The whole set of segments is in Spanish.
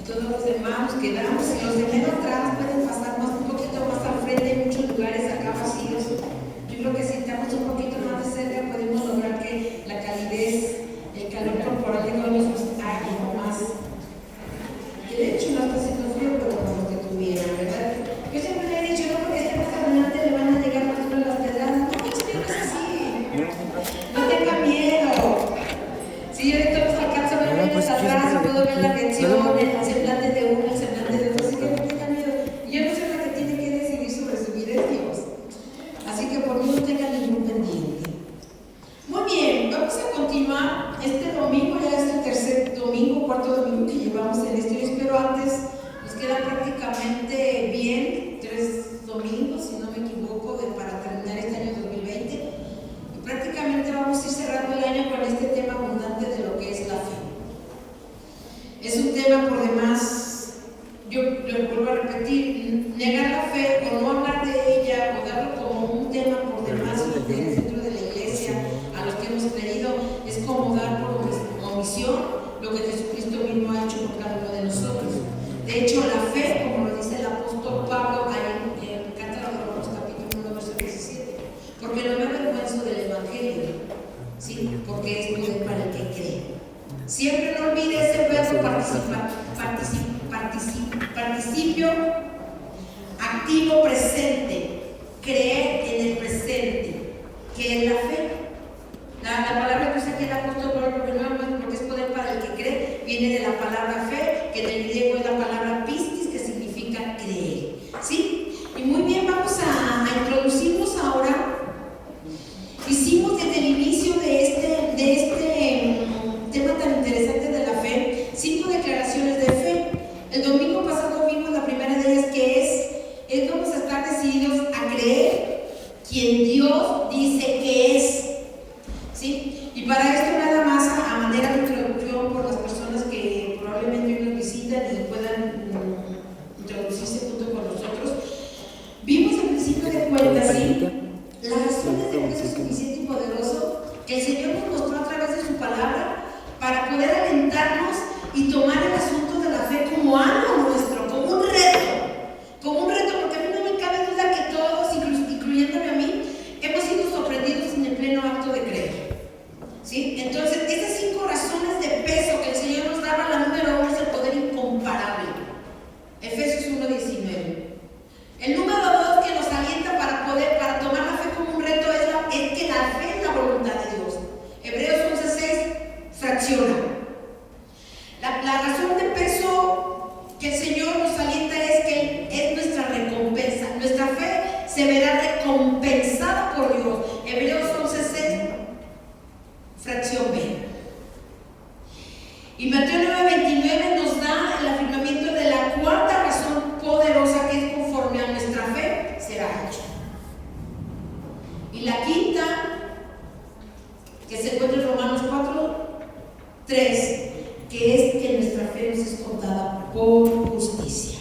todos los demás nos quedamos y los de menos atrás pueden pasar un poquito más al frente. Hay muchos lugares acá vacíos. Yo creo que si estamos un poquito más de cerca podemos lograr que la calidez, el calor corporal de nosotros haya más. Y de hecho no está haciendo frío, pero como que tuvieran, ¿verdad? Yo siempre le he dicho, no, porque este más adelante le van a llegar más las pedradas. No, no es así. No tengan miedo. Si yo de todos alcanzo a ver atrás, puedo ver la reacción, el semblante de uno, el semblante de otro, así que no tengan miedo. Y yo no soy la que tiene que decidir sobre su vida, es Dios. Así que por mí no tengan ningún pendiente. Muy bien, vamos a continuar. Este domingo ya es el tercer domingo, cuarto domingo que llevamos en esto. Yo espero antes, nos quedan prácticamente bien 3 domingos, si no me equivoco, para terminar este año 2020. Y prácticamente vamos a ir cerrando el año con este tema abundante de lo que es la fe. Es un tema por demás, yo lo vuelvo a repetir, negar la fe o no hablar de ella o darlo como un tema por demás dentro de la iglesia a los que hemos creído, es como dar por omisión lo que Jesucristo mismo ha hecho por cada uno de nosotros. De hecho, la fe, como lo dice el apóstol Pablo ahí en Carta a los Romanos capítulo 1, verso 17, porque no me avergüenzo del Evangelio, ¿sí? Porque es poder para el que cree. Siempre no olvide ese verbo participio activo presente, creer en el presente, que es la fe. La palabra que usa aquí el apóstol Pablo, porque es poder para el que cree, viene de la palabra fe, que en el griego es la palabra pistis, que significa creer. ¿Sí? Y muy bien, vamos a introducirnos ahora. Hicimos desde el inicio de este tema tan interesante de la fe 5 declaraciones de fe. El domingo pasado vimos la primera de ellas, que es vamos a estar decididos a creer quien Dios dice que es. ¿Sí? Y para esto nada más a manera de introducción por las personas que probablemente hoy nos visitan y puedan introducirse junto con nosotros, vimos al principio de cuentas, ¿sí? Las razones de que es suficiente y poderoso que el Señor nos mostró a través de su palabra para poder alentarnos y tomar el asunto de la fe como algo nuestro, como un reto, porque a mí no me cabe duda que todos, incluyéndome a mí, hemos sido sorprendidos en el pleno acto de creer. ¿Sí? Entonces, estas 5 razones de peso que el Señor nos daba, la número 1 es el poder incomparable. Efesios 1:19. El número 2 que nos alienta para tomar la fe como un reto es que la fe es la voluntad de Dios. Hebreos 11:6 fracciona. La razón de peso que el Señor nos alienta es que es nuestra recompensa. Nuestra fe se verá recompensada por Dios. Hebreos 11:6 fracción B. Y Mateo 9:29 nos da el afirmamiento de la cuarta razón poderosa, que es conforme a nuestra fe será hecho. Y la quinta, que se encuentra en Romanos 4:3, que es que nuestra fe nos es contada por justicia.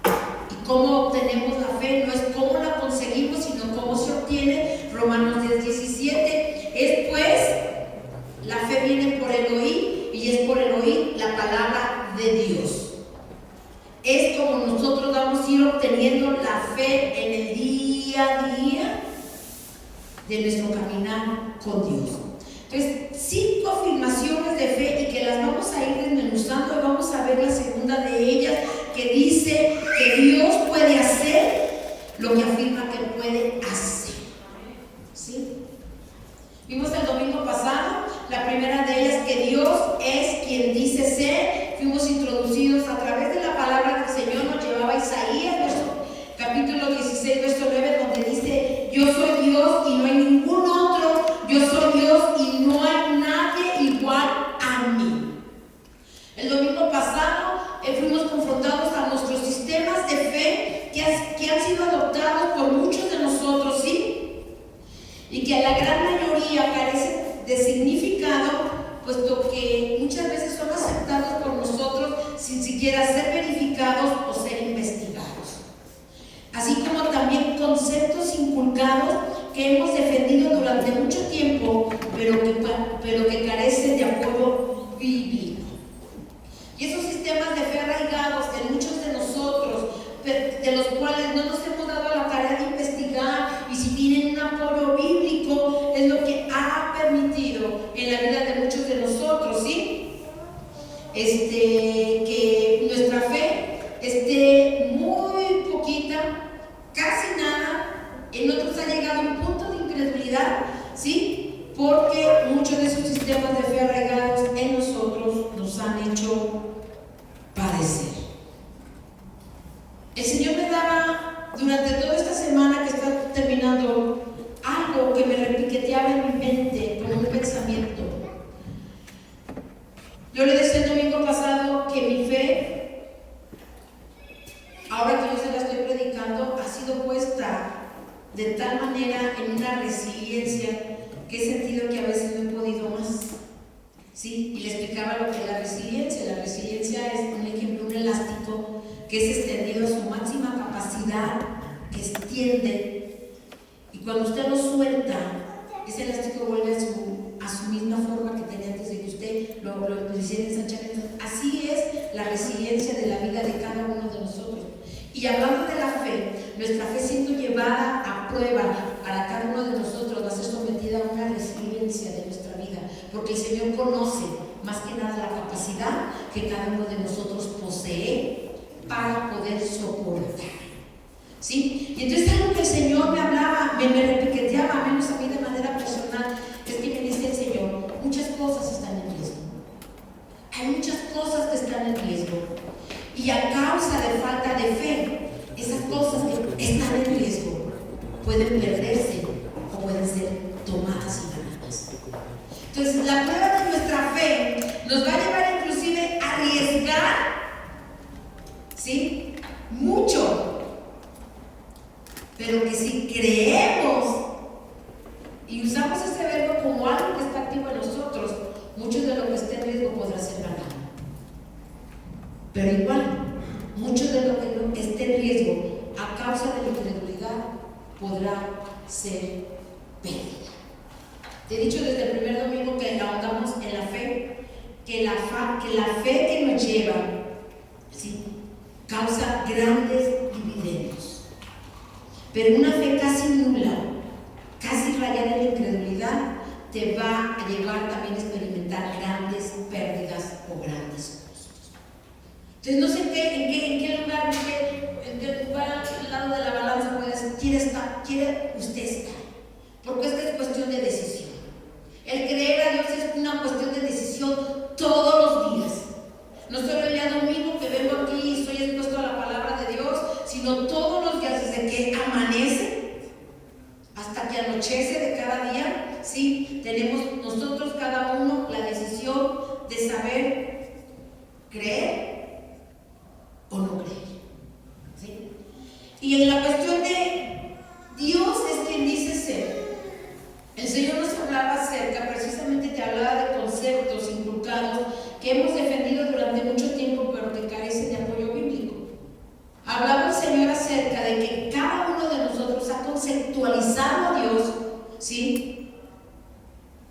¿Y cómo obtenemos la fe? No es cómo la conseguimos, sino cómo se obtiene. Romanos 10:17 es pues, la fe viene por el oír, y es por el oír la palabra de Dios. Es como nosotros vamos a ir obteniendo la fe en el día a día de nuestro caminar con Dios. Entonces, 5 afirmaciones de fe y que las vamos a ir desmenuzando, y vamos a ver la segunda de ellas, que dice que Dios puede hacer lo que afirma que puede hacer. ¿Sí? Vimos el domingo pasado la primera de ellas, que Dios es quien dice ser. Fuimos introducidos a través de la palabra que el Señor nos llevaba a Isaías, capítulo 16, verso 9, donde dice: yo soy Dios y no hay ningún otro, yo soy Dios y no hay nadie igual a mí. El domingo pasado fuimos confrontados a nuestros sistemas de fe que han sido adoptados por muchos de nosotros, ¿sí? Y que a la gran mayoría carecen de significado, puesto que muchas veces son aceptados por nosotros sin siquiera ser verificados o ser investigados. Así como también conceptos inculcados que hemos defendido durante mucho tiempo, pero que carecen de apoyo bíblico. Y esos sistemas de fe que nuestra fe esté muy poquita, casi nada. En otros ha llegado a un punto de incredulidad, ¿sí? Porque muchos de esos sistemas de fe arraigados en nosotros nos han hecho padecer. El Señor me daba durante toda esta semana que está terminando algo que me repiqueteaba en mi mente como un pensamiento. Yo le decía el domingo pasado que mi fe, ahora que yo se la estoy predicando, ha sido puesta de tal manera en una resiliencia que he sentido que a veces no he podido más. ¿Sí? Y le explicaba lo que es la resiliencia. La resiliencia es un ejemplo, un elástico que es extendido a su máxima capacidad, que extiende, y cuando usted lo suelta, ese elástico vuelve a su misma forma que tenía antes de que usted lo hiciera ensanchar. Así es la resiliencia de la vida de cada uno de nosotros. Y hablando de la fe, nuestra fe siendo llevada a prueba para cada uno de nosotros va a ser sometida a una resiliencia de nuestra vida, porque el Señor conoce más que nada la capacidad que cada uno de nosotros posee para poder soportar. ¿Sí? Y entonces algo que el Señor me hablaba, me repiqueteaba, menos a mí de manera personal, es que me dice el Señor, muchas cosas están en riesgo. Hay muchas cosas que están en riesgo. Y a causa de falta de fe, esas cosas que están en riesgo pueden perderse o pueden ser tomadas y ganadas. Entonces, la prueba de nuestra fe nos va a llevar inclusive a arriesgar, ¿sí? Mucho. Pero que si creemos y usamos ese verbo como algo que está activo en nosotros, mucho de lo que esté en riesgo podrá ser ganado. Pero igual, mucho de lo que esté en riesgo a causa de la incredulidad podrá ser pérdida. Te he dicho desde el primer domingo que ahondamos en la fe, que la fe que nos lleva, ¿sí?, causa grandes dividendos. Pero una fe casi nula, casi rayada en la incredulidad, te va a llevar también a experimentar grandes pérdidas o grandes costos. Entonces no sé en qué lugar al lado de la balanza quiere usted estar, porque esta es cuestión de decisión. El creer a Dios es una cuestión de decisión todos los días. No solo el día domingo que vengo aquí y estoy expuesto a la palabra de Dios, sino todos los días desde que amanece hasta que anochece de cada día. Sí, tenemos nosotros cada uno la decisión de saber creer o no creer. ¿Sí? Y en la cuestión de Dios es quien dice ser. El Señor nos hablaba acerca, precisamente te hablaba de conceptos inculcados que hemos defendido durante mucho tiempo, pero que carecen de apoyo bíblico. Hablaba el Señor acerca de que cada uno de nosotros ha conceptualizado a Dios, ¿sí?,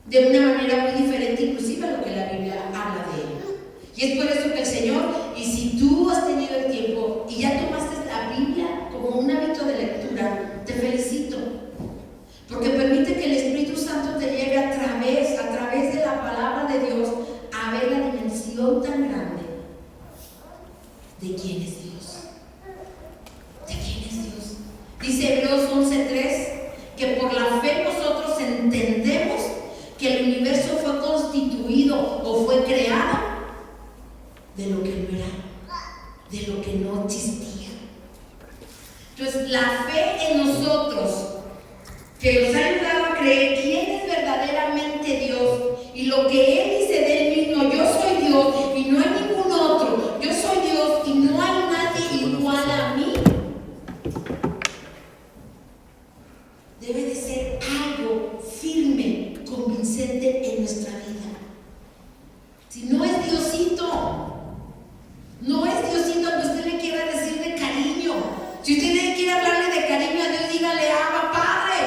de una manera muy diferente, inclusive a lo que la Biblia habla de Él. Y es por eso que el Señor, y si tú has tenido el tiempo y ya tomaste la Biblia como un hábito de lectura, te felicito, porque permite que el Espíritu Santo te lleve a través de la palabra de Dios a ver la dimensión tan grande de quién es Dios. ¿De quién es Dios? Dice Hebreos 11:3 que por la fe nosotros entendemos que el universo fue constituido o fue creado de lo que no era, de lo que no existía. Entonces, la fe en nosotros, que nos ha ayudado a creer quién es verdaderamente Dios y lo que Él dice de Él mismo: yo soy Dios y no hay ningún otro, yo soy Dios y no hay nadie igual a mí, debe de ser algo firme, convincente en nuestra vida. Si no es Diosito, no es Diosito que usted le quiera decir de cariño. Si usted quiere hablarle de cariño a Dios, dígale Abba Padre,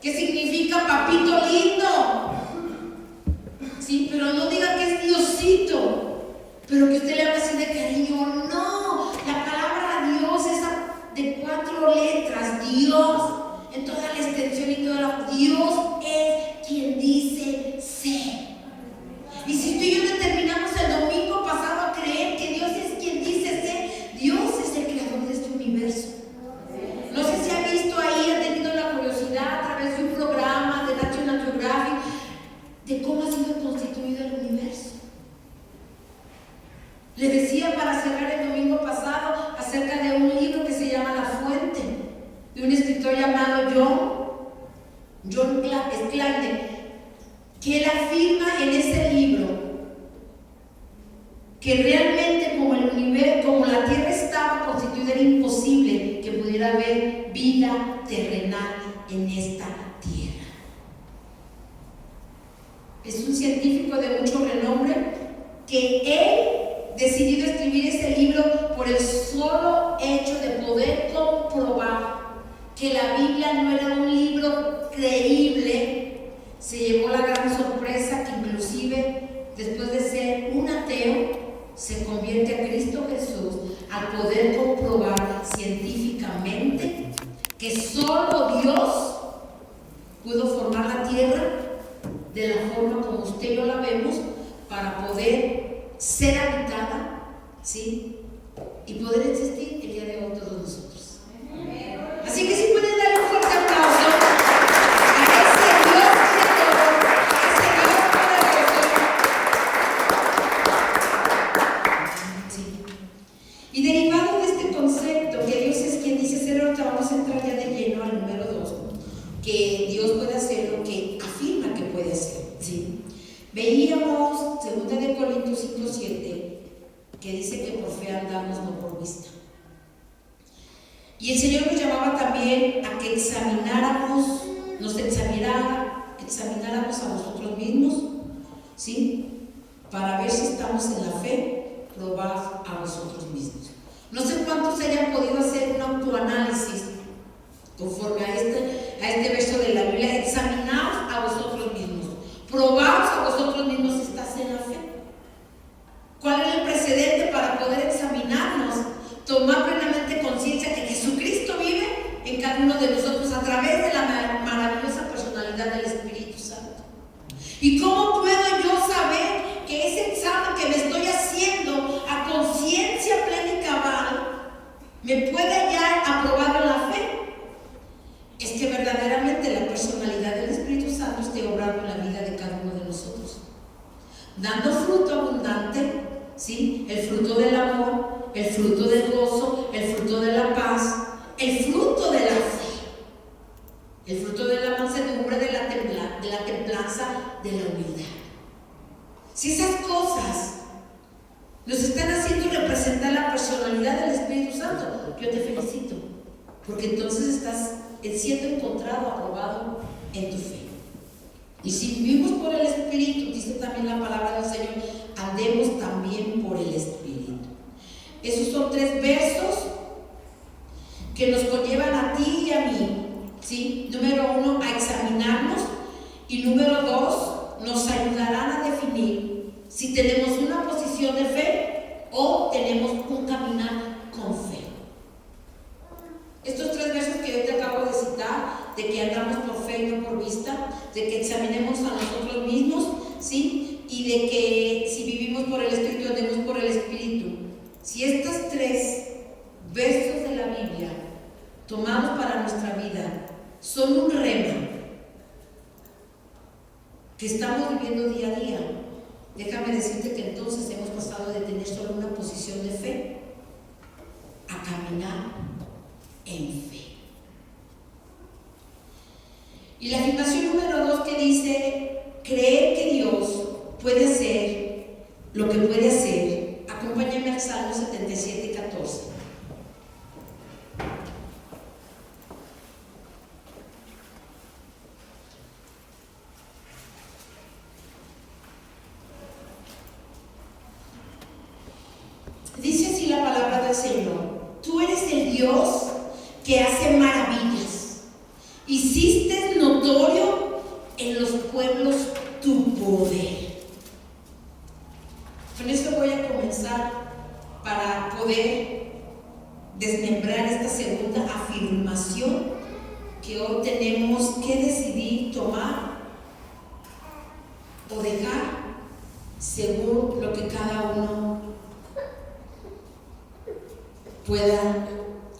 que significa papito lindo. Sí, pero no diga que es Diosito, pero que usted le hable así de cariño. No, la palabra Dios es de 4 letras, Dios, en toda la extensión y toda la... Dios es quien dice sé. Y si tú y yo determinamos el domingo pasado Le decía para cerrar el domingo pasado acerca de un libro que se llama La Fuente, de un escritor llamado John Clayton, que él afirma en ese libro que realmente como la tierra estaba constituida, era imposible que pudiera haber vida terrenal en esta tierra. Es un científico de mucho renombre que él decidió escribir ese libro por el solo hecho de poder comprobar que la Biblia no era un libro creíble. Se llevó la gran sorpresa que inclusive después de ser un ateo se convierte a Cristo Jesús al poder comprobar científicamente que solo Dios pudo formar la tierra de la forma como usted y yo la vemos para poder ser habitada, ¿sí? Y poder existir el día de hoy todos nosotros. Así que si pueden darle un fuerte aplauso a ese Dios creador, a ese Dios poderoso. Sí. Y derivado de este concepto que Dios es quien dice ser, ahorita vamos a entrar ya de lleno al número 2, que Dios puede hacer lo que afirma que puede hacer, ¿sí? Veíamos 2 de Corintios 5:7, que dice que por fe andamos, no por vista. Y el Señor nos llamaba también a que nos examináramos a nosotros mismos, ¿sí? Para ver si estamos en la fe, probad a vosotros mismos. No sé cuántos hayan podido hacer un autoanálisis conforme a este verso de la Biblia. Examinaos a vosotros mismos, probaos a vosotros mismos si estás en la fe. ¿Cuál es el precedente para poder examinarnos? Tomar plenamente conciencia que Jesucristo vive en cada uno de nosotros a través de la maravillosa personalidad del Espíritu Santo. ¿Y cómo puedo yo saber que ese examen que me estoy haciendo a conciencia plena y cabal me puede hallar aprobado en la fe? Es que verdaderamente la personalidad del Espíritu Santo esté obrando en la vida de cada uno de nosotros, dando fruto abundante, ¿sí? El fruto del amor, el fruto del gozo, el fruto de la paz, el fruto de la fe, el fruto de la mansedumbre, de la templanza, de la humildad. Si esas cosas nos están haciendo representar la personalidad del Espíritu Santo, yo te felicito, porque entonces estás siendo encontrado, aprobado en tu fe. Y si vivimos por el Espíritu, dice también la palabra del Señor, andemos también por el Espíritu. Esos son 3 versos que nos conllevan a ti y a mí, ¿sí? Número 1, a examinarnos, y número 2, nos ayudarán a definir si tenemos una posición de fe o tenemos un caminar con fe. Estos 3 versos que yo te acabo de citar, de que andamos por fe y no por vista, de que examinemos a nosotros mismos, ¿sí? Y de que si vivimos por el Espíritu, andemos por el Espíritu. Si estos 3 versos de la Biblia, tomados para nuestra vida, son un rema que estamos viviendo día a día, déjame decirte que entonces hemos pasado de tener solo una posición de fe a caminar en fe. Y la afirmación número 2 que dice creer que Dios puede hacer lo que puede hacer. Acompáñame al Salmo 77:14. Dice así la palabra del Señor: tú eres el Dios que hace maravillas, hiciste notorio en los pueblos tu poder. Con esto voy a comenzar para poder desmembrar esta segunda afirmación que hoy tenemos que decidir tomar o dejar según lo que cada uno pueda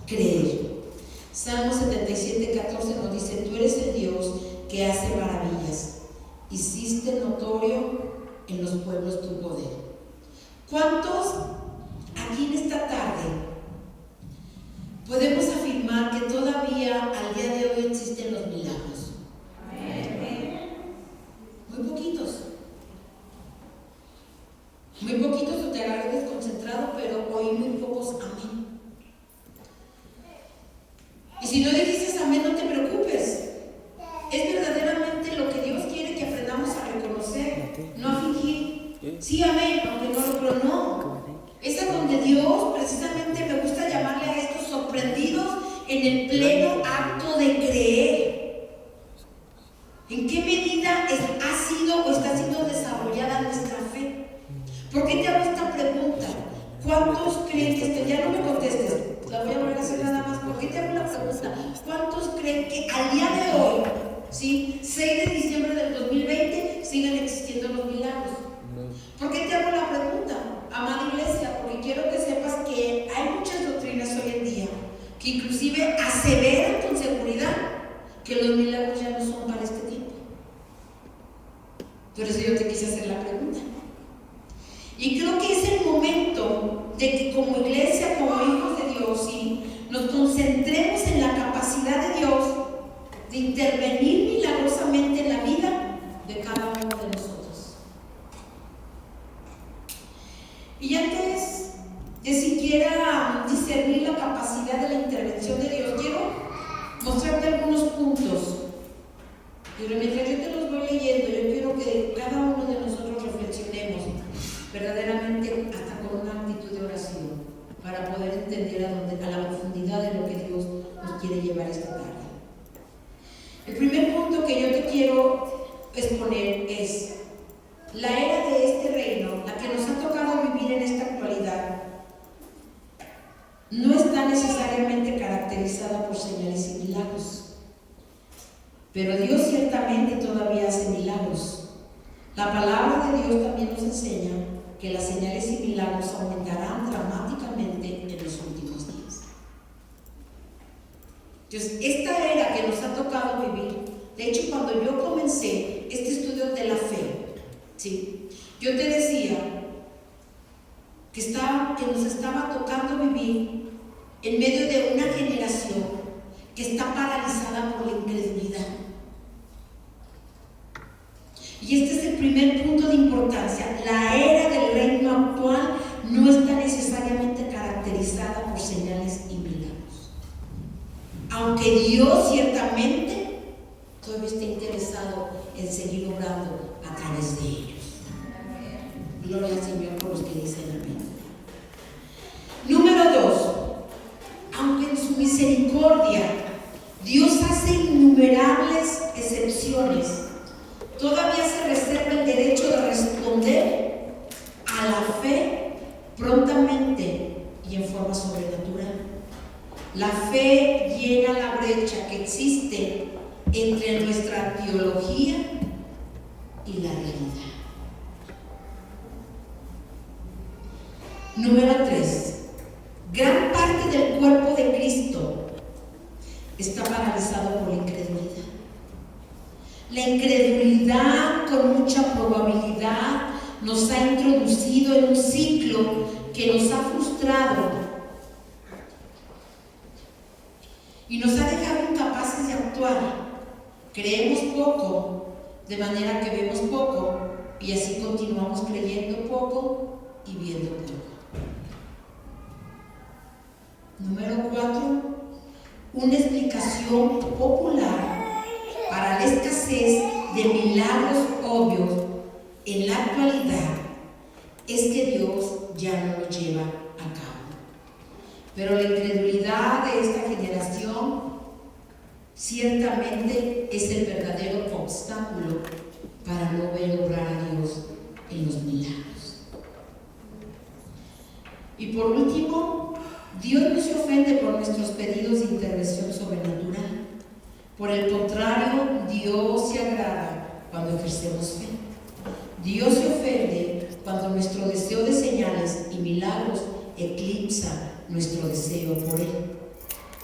creer. Salmo 77:14 nos dice: tú eres el Dios que hace maravillas, hiciste notorio en los pueblos tu poder. ¿Cuántos aquí en esta tarde podemos afirmar que todavía al día de hoy existen los milagros. Muy poquitos. Muy poquitos, o te agarré desconcentrado, pero oí muy pocos amén. Y si no dijiste amén, no te preocupes. Es verdaderamente lo que Dios quiere que aprendamos a reconocer, no a fingir. Sí, amén, aunque no lo, pero no. Es a donde Dios, precisamente me gusta llamarle a estos sorprendidos en el pleno acto de creer. ¿En qué medida ha sido o está siendo desarrollada nuestra fe? ¿Por qué te hago esta pregunta? ¿Cuántos creen que esto? Ya no me contestes, la voy a volver a hacer nada más. ¿Por qué te hago la pregunta? ¿Cuántos creen que al día de hoy, ¿sí? 6 de diciembre del 2020, siguen existiendo los milagros? ¿Por qué te hago la pregunta, amada iglesia? Porque quiero que sepas que hay muchas doctrinas hoy en día que inclusive aseveran con seguridad que los milagros ya no son para este tiempo. Por eso yo te quise hacer la pregunta. Y creo que es el momento de que como iglesia, como hijos de Dios, ¿sí?, nos concentremos en la capacidad de Dios de intervenir milagrosamente en la vida de cada uno de nosotros. Y antes de siquiera discernir la capacidad de la intervención de Dios, quiero mostrarte algunos puntos. Pero mientras yo te los voy leyendo, yo quiero que cada uno de nosotros reflexionemos verdaderamente hasta con una actitud de oración para poder entender a la profundidad de lo que Dios nos quiere llevar esta tarde. El primer punto que yo te quiero exponer es la era de este reino, la que nos ha tocado vivir en esta actualidad, no está necesariamente caracterizada por señales y milagros, pero Dios ciertamente todavía hace milagros. La palabra de Dios también nos enseña que las señales y milagros aumentarán dramáticamente en los últimos días. Entonces, esta era que nos ha tocado vivir, de hecho, cuando yo comencé este estudio de la fe, ¿sí?, yo te decía que nos estaba tocando vivir en medio de una generación que está paralizada por la incredulidad. Y este es el primer punto de importancia. La era del reino actual no está necesariamente caracterizada por señales y milagros, aunque Dios ciertamente todavía está interesado en seguir obrando a través de ellos. Gloria al Señor por los que dicen amén. Número 2. Aunque en su misericordia Dios hace innumerables excepciones, todavía se reserva el derecho de responder a la fe prontamente y en forma sobrenatural. La fe llena la brecha que existe entre nuestra teología y la realidad. Número 3. Gran parte del cuerpo de Cristo está paralizado por la incredulidad. La incredulidad, con mucha probabilidad, nos ha introducido en un ciclo que nos ha frustrado y nos ha dejado incapaces de actuar. Creemos poco, de manera que vemos poco, y así continuamos creyendo poco y viendo poco. Número 4. Una explicación popular para la escasez de milagros obvios en la actualidad es que Dios ya no lo lleva a cabo. Pero la incredulidad de esta generación ciertamente es el verdadero obstáculo para no ver obrar a Dios en los milagros. Y por último, Dios no se ofende por nuestros pedidos de intervención sobrenatural. Por el contrario, Dios se agrada cuando ejercemos fe. Dios se ofende cuando nuestro deseo de señales y milagros eclipsa nuestro deseo por Él.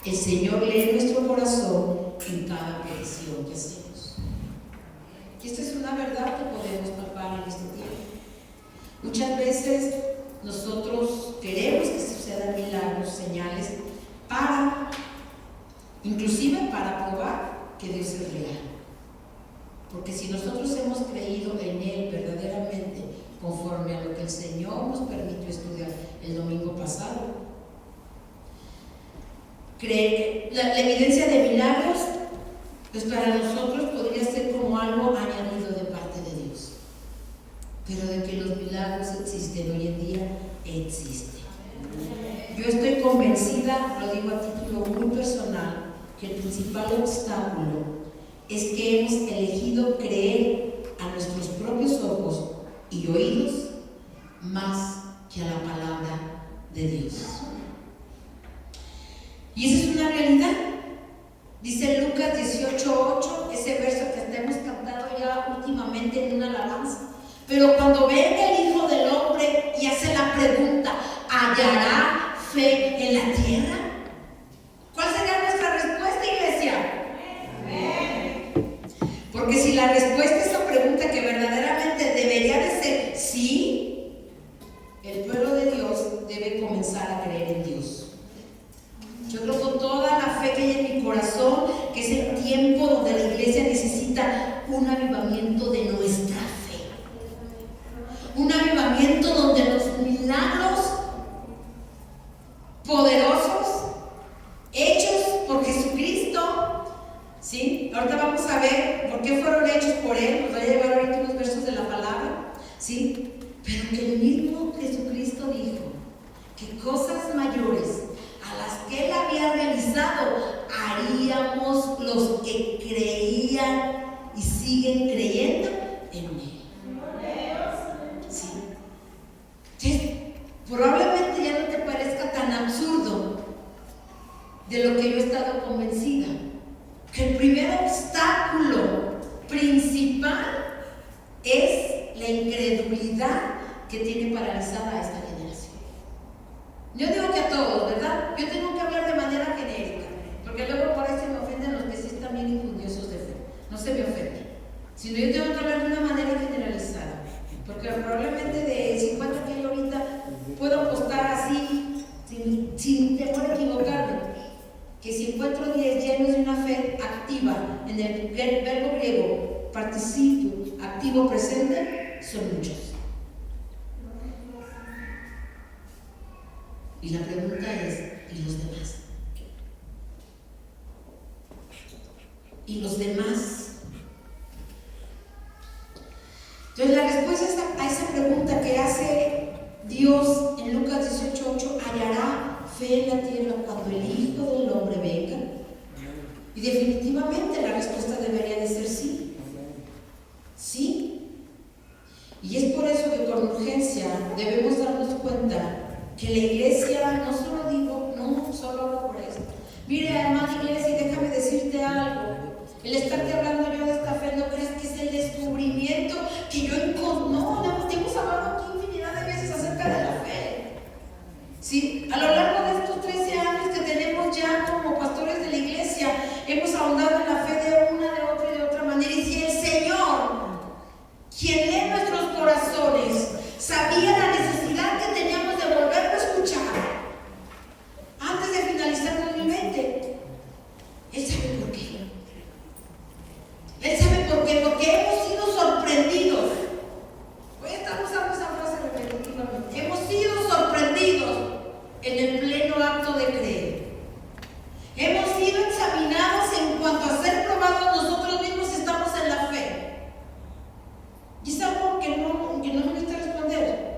El Señor lee nuestro corazón en cada petición que hacemos. Y esta es una verdad que podemos palpar en este tiempo. Muchas veces nosotros queremos que milagros, señales, inclusive para probar que Dios es real. Porque si nosotros hemos creído en Él verdaderamente, conforme a lo que el Señor nos permitió estudiar el domingo pasado, la evidencia de milagros, pues para nosotros podría ser como algo añadido de parte de Dios. Pero de que los milagros existen hoy en día, existen. Yo estoy convencida, lo digo a título muy personal, que el principal obstáculo es que hemos elegido creer a nuestros propios ojos y oídos más que a la palabra de Dios. Y esa es una realidad. Dice Lucas 18:8, ese verso que hasta hemos cantado ya últimamente en una alabanza. Pero cuando venga el Hijo del Hombre y hace la pregunta, ¿hallará fe en la tierra? ¿Cuál será nuestra respuesta, iglesia? Amén. Porque si la respuesta a esa pregunta, que verdaderamente debería de ser sí, el pueblo de Dios debe comenzar a creer en Dios. Yo creo con toda la fe que hay en mi corazón que es el tiempo donde la iglesia necesita un avivamiento de nuestra fe. Un avivamiento donde los milagros poderosos hechos por Jesucristo, ¿sí? Ahorita vamos a ver por qué fueron hechos por Él, nos va a llevar ahorita unos versos de la palabra, ¿sí? Pero que el mismo Jesucristo dijo que cosas mayores a las que Él había realizado haríamos los que creían y siguen creyendo en Él. ¿Sí? Entonces, probablemente ya no te parezca tan absurdo de lo que yo he estado convencida, que el primer obstáculo principal es la incredulidad que tiene paralizada a esta generación. Yo digo que a todos, ¿verdad? Yo tengo que hablar de manera genérica, porque luego por ahí se me ofenden los que sí están bien injundiosos de fe. No se me ofenden, sino yo tengo que hablar de una manera generalizada, porque probablemente de 50 que hay ahorita puedo apostar así, sin temor a equivocarme, que si encuentro 10 llenos de una fe activa, en el verbo griego participio, activo presente, son muchos. Y la pregunta es, ¿y los demás? ¿Y los demás? Entonces la respuesta a esa pregunta que hace Dios en Lucas 18:8, hallará fe en la tierra cuando el Hijo del Hombre venga. Y definitivamente la respuesta debería de ser sí. Sí. Y es por eso que con urgencia debemos darnos cuenta que la iglesia, no solo hablo por esto. Mire, hermana iglesia, y déjame decirte algo. El estarte hablando yo de esta fe, no crees que es el descubrimiento que yo encontré. No, hemos hablado aquí infinidad de veces acerca de la fe. ¿Sí? A lo largo de estos 13 años que tenemos ya como pastores de la iglesia, hemos ahondado en la fe de una, de otra y de otra manera. Y si el Señor, quien lee nuestros corazones, sabía la necesidad que teníamos de volverlo a escuchar antes de finalizar 2020, Él sabe por qué. Él sabe por qué, porque hemos sido sorprendidos. Hoy estamos usando esa frase repetitivamente. Hemos sido sorprendidos en el pleno acto de creer. Hemos sido examinados en cuanto a ser probados nosotros mismos si estamos en la fe. Y es algo que no me gusta responder.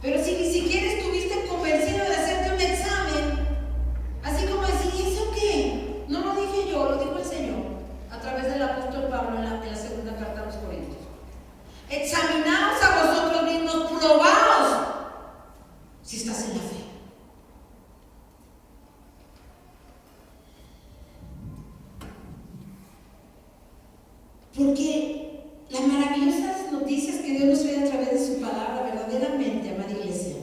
Pero si ni siquiera estuviste convencido de hacerte un examen, así como decir, ¿y eso qué? No lo dije yo, lo dijo el Señor a través del apóstol Pablo en la segunda carta a los Corintios. Examinaos a vosotros mismos, probaos si estás en la fe. Porque las maravillosas noticias que Dios nos trae a través de su palabra, verdaderamente, amada iglesia.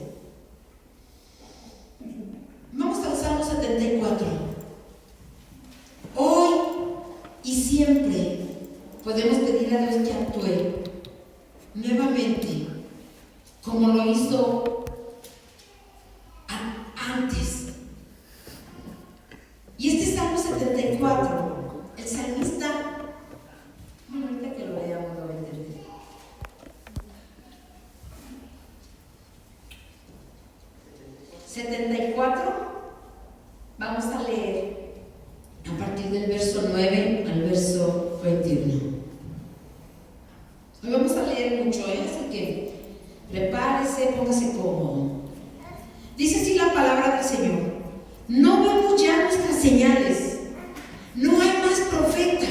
Vamos al Salmo 74. Hoy y siempre podemos pedir a Dios que actúe nuevamente, como lo hizo 74, vamos a leer a partir del verso 9 al verso 21. Hoy vamos a leer mucho, así que prepárese, póngase cómodo. Dice así la palabra del Señor: no vemos ya nuestras señales, no hay más profeta,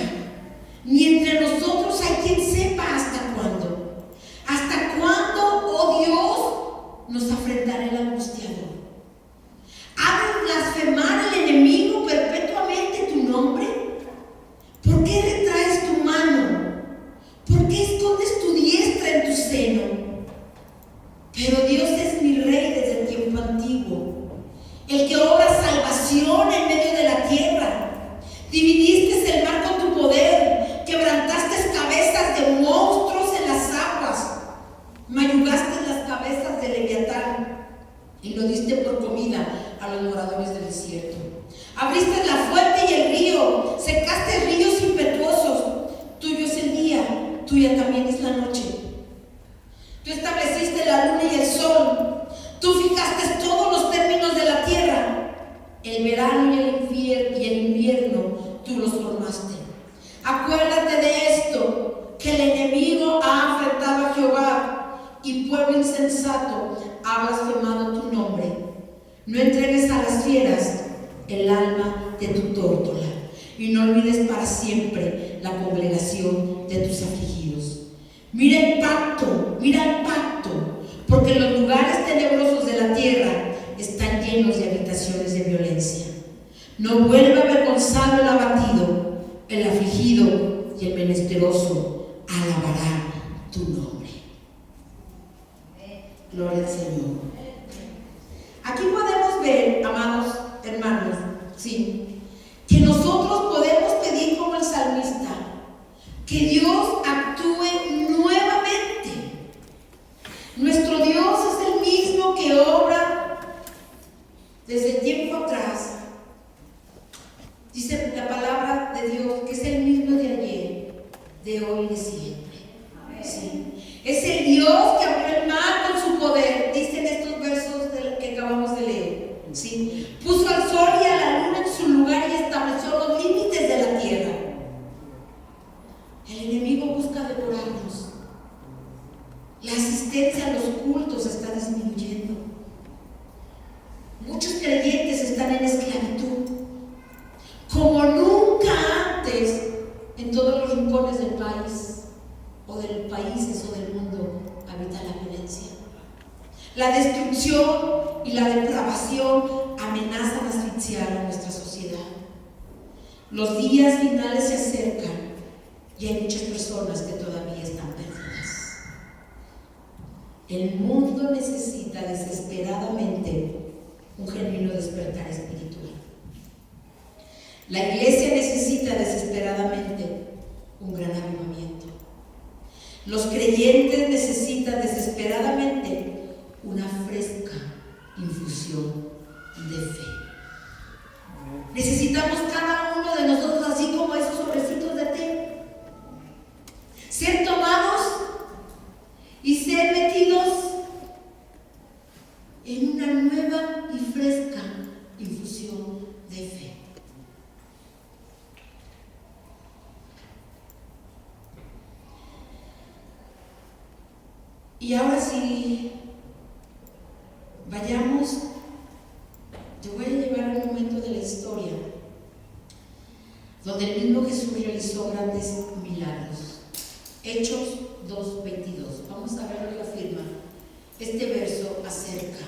ni entre nosotros hay quien sepa hasta cuándo. ¿Hasta cuándo, oh Dios, nos afrentará el angustiador? ¿Ha de blasfemar el enemigo perpetuamente tu nombre? ¿Por qué retraes tu mano? ¿Por qué escondes tu diestra en tu seno? Pero Dios es mi rey desde el tiempo antiguo, el que obra salvación en medio de la tierra. Dividiste el mar con tu poder, quebrantaste cabezas de monstruos en las aguas, mayugaste las cabezas de Leviatán y lo diste por comida a los moradores del desierto. Abriste la fuente y el río, secaste ríos impetuosos. Tuyo es el día, tuya también es la noche. Tú estableciste la luna y el sol. Tú fijaste todos los términos de la tierra. El verano y el invierno tú los formaste. Acuérdate de esto, que el enemigo ha afrentado a Jehová, y pueblo insensato ha blasfemado tu nombre. No entregues a las fieras el alma de tu tórtola, y no olvides para siempre la congregación de tus afligidos. Mira el pacto, porque los lugares tenebrosos de la tierra están llenos de habitaciones de violencia. No vuelva avergonzado el abatido, el afligido y el menesteroso alabarán tu nombre. Gloria al Señor. Aquí podemos ver, amados hermanos, sí, que nosotros podemos pedir como el salmista, que Dios actúe nuevamente. Nuestro Dios es el mismo que obra desde tiempo atrás. Dice la palabra de Dios que es el mismo de ayer, de hoy y de siempre. ¿Sí? Es el Dios que abrió el mar con su poder, dicen estos versos que acabamos de leer. ¿Sí? Puso al sol y a la luna en su lugar y estableció los límites de la tierra. El enemigo busca devorarnos. La asistencia a los cultos está disminuyendo. Muchos creyentes están en esclavitud, como nunca antes, en todos los rincones del país, o de los países o del mundo, habita la violencia. La destrucción y la depravación amenazan asfixiar a nuestra sociedad. Los días finales se acercan y hay muchas personas que todavía están perdidas. El mundo necesita desesperadamente un genuino despertar espiritual. La iglesia necesita desesperadamente un gran avivamiento. Los creyentes necesitan desesperadamente una fresca infusión de fe. Necesitamos cada uno de nosotros, así como esos sobrecitos de té, ser tomados y ser metidos en una nueva y fresca infusión de fe. Y ahora sí, vayamos, te voy a llevar a un momento de la historia donde el mismo Jesús realizó grandes milagros. Hechos 2:22. Vamos a ver lo que afirma este verso acerca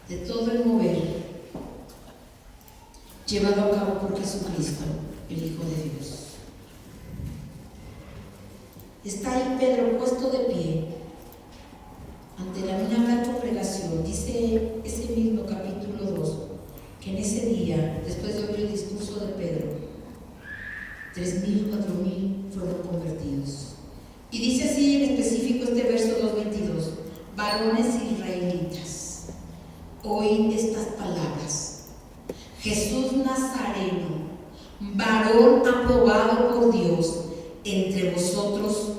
de todo el mover llevado a cabo por Jesucristo, el Hijo de Dios. Está ahí Pedro puesto de pie ante la una gran congregación. Dice ese mismo capítulo 2 que en ese día, después de oír el discurso de Pedro, 3,000, 4,000 fueron convertidos. Y dice así en específico este verso 2:22: varones israelitas, oíd estas palabras. Jesús Nazareno, varón aprobado por Dios entre vosotros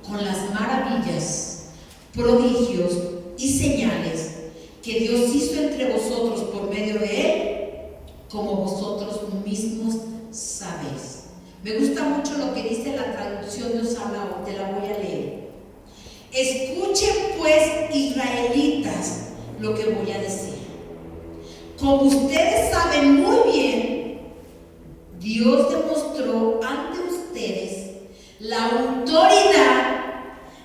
con las maravillas, prodigios y señales que Dios hizo entre vosotros por medio de Él, como vosotros mismos sabéis. Me gusta mucho lo que dice la traducción de Osana, te la voy a leer. Escuchen pues, israelitas, lo que voy a decir. Como ustedes saben muy bien, Dios demostró ante ustedes la autoridad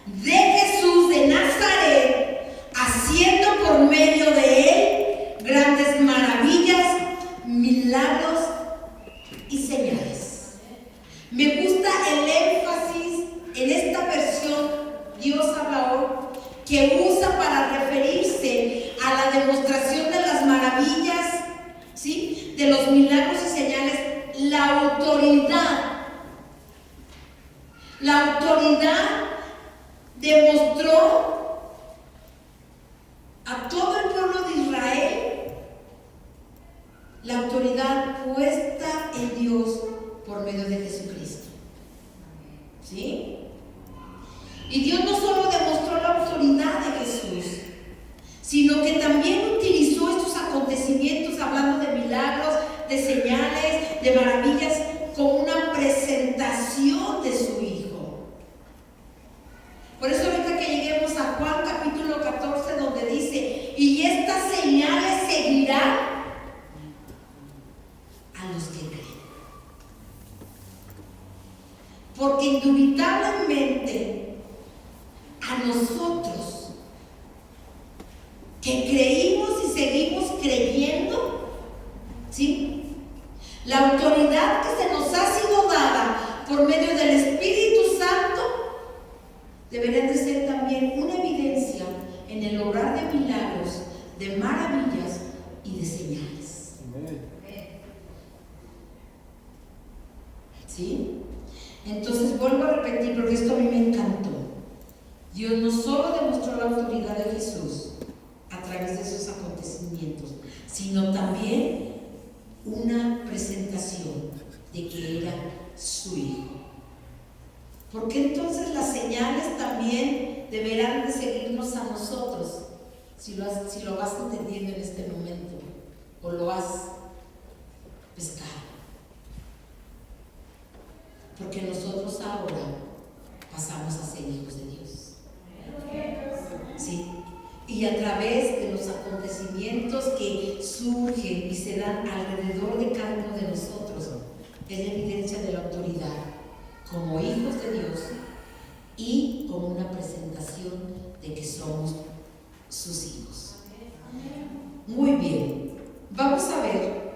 de Jesús de Nazaret, haciendo por medio de Él grandes maravillas, milagros y señales. Me gusta el énfasis en esta versión, Dios habla hoy, que usa para referirse a la demostración de las maravillas, ¿sí?, de los milagros y señales, la autoridad. La autoridad demostró a todo el pueblo de Israel la autoridad puesta en Dios por medio de Jesucristo. ¿Sí? Y Dios no solo demostró la autoridad de Jesús, sino que también utilizó estos acontecimientos, hablando de milagros, de señales, de maravillas, como una presentación de su Hijo. Por eso ahorita que lleguemos a Juan capítulo 14, donde dice: y estas señales seguirán a los que creen. Porque indubitablemente a nosotros que creímos y seguimos creyendo, ¿sí?, la autoridad que se nos ha sido dada por medio del Espíritu Santo debería de ser también una evidencia en el obrar de milagros, de maravillas y de señales. ¿Sí? Entonces vuelvo a repetir, porque esto a mí me encantó. Dios no solo demostró la autoridad de Jesús a través de esos acontecimientos, sino también una presentación de que era su Hijo. ¿Por qué entonces las señales también deberán de seguirnos a nosotros? Si lo vas entendiendo en este momento, o lo has pescado. Porque nosotros ahora pasamos a ser hijos de Dios. ¿Sí? Y a través de los acontecimientos que surgen y se dan alrededor de cada uno de nosotros, es la evidencia de la autoridad como hijos de Dios y como una presentación de que somos sus hijos. Muy bien, vamos a ver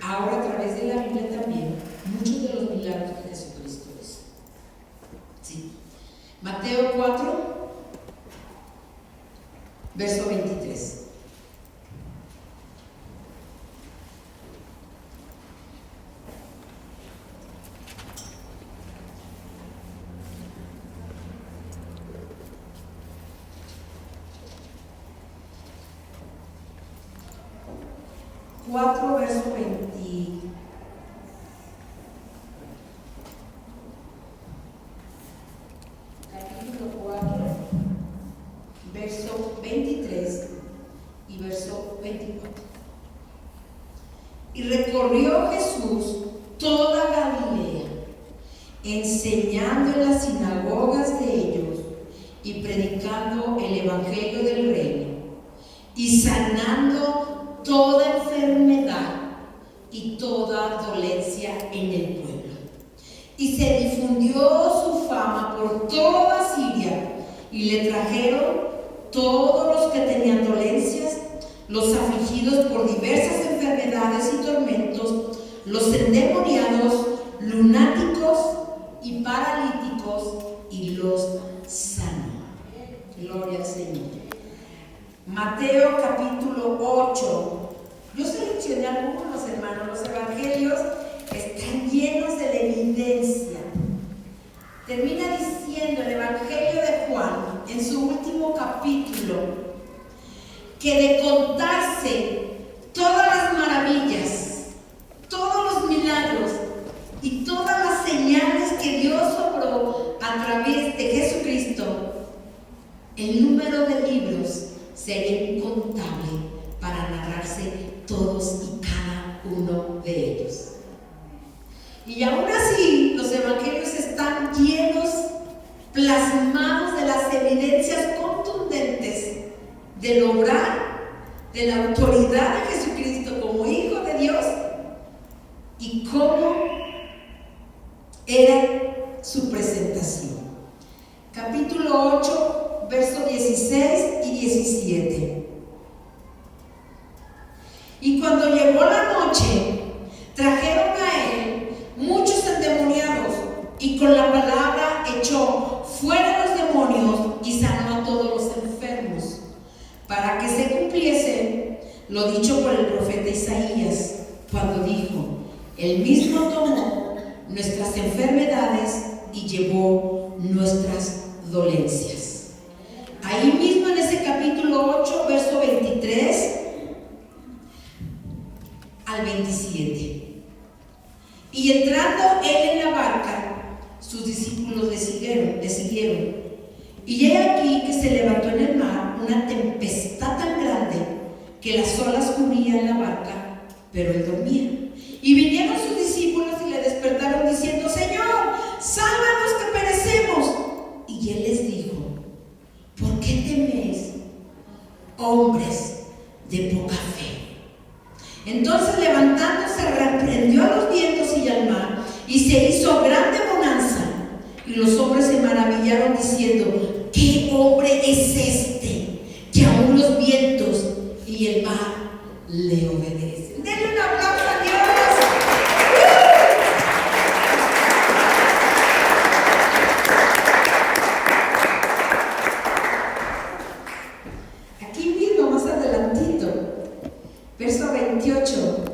ahora a través de la Biblia también muchos de los milagros que Jesucristo hizo. ¿Sí? Mateo 4, verso 23. Verso 20. Capítulo 4, verso 23 y verso 24. Y recorrió Jesús toda Galilea, enseñando en las sinagogas de ellos y predicando el evangelio del reino y sanando toda enfermedad y toda dolencia en el pueblo. Y se difundió su fama por toda Siria, y le trajeron todos los que tenían dolencias, los afligidos por diversas enfermedades y tormentos, los endemoniados, lunáticos y paralíticos, y los sanó. Gloria al Señor. Mateo capítulo 8. Yo seleccioné algunos, hermanos. Los evangelios están llenos de la evidencia. Termina diciendo el evangelio de Juan en su último capítulo que de contarse todas las maravillas, todos los milagros y todas las señales que Dios obró a través de Jesucristo, el número de libros sería incontable. narrarse todos y cada uno de ellos. Y aún así, los evangelios están llenos, plasmados de las evidencias contundentes del obrar, de la autoridad de Jesucristo como Hijo de Dios y cómo era su presentación. Capítulo 8, versos 16 y 17. Y cuando llegó la noche, trajeron a él muchos endemoniados, y con la palabra echó fuera los demonios y sanó a todos los enfermos, para que se cumpliese lo dicho por el profeta Isaías, cuando dijo: Él mismo tomó nuestras enfermedades y llevó nuestras dolencias. Ahí mismo en ese capítulo 8, verso 23 al 27. Y entrando él en la barca, sus discípulos le siguieron. Y he aquí que se levantó en el mar una tempestad tan grande que las olas cubrían la barca, pero él dormía. Y vinieron sus discípulos y le despertaron diciendo: Señor, sálvanos que perecemos. Y él les dijo: ¿por qué teméis, hombres de poca fe? Entonces, levantándose, reprendió a los vientos y al mar, y se hizo grande bonanza. Y los hombres se maravillaron diciendo: ¿qué hombre es este, que aún los vientos y el mar le obedecen? Denle un aplauso a Dios. Aquí mismo, más adelantito, verso 28,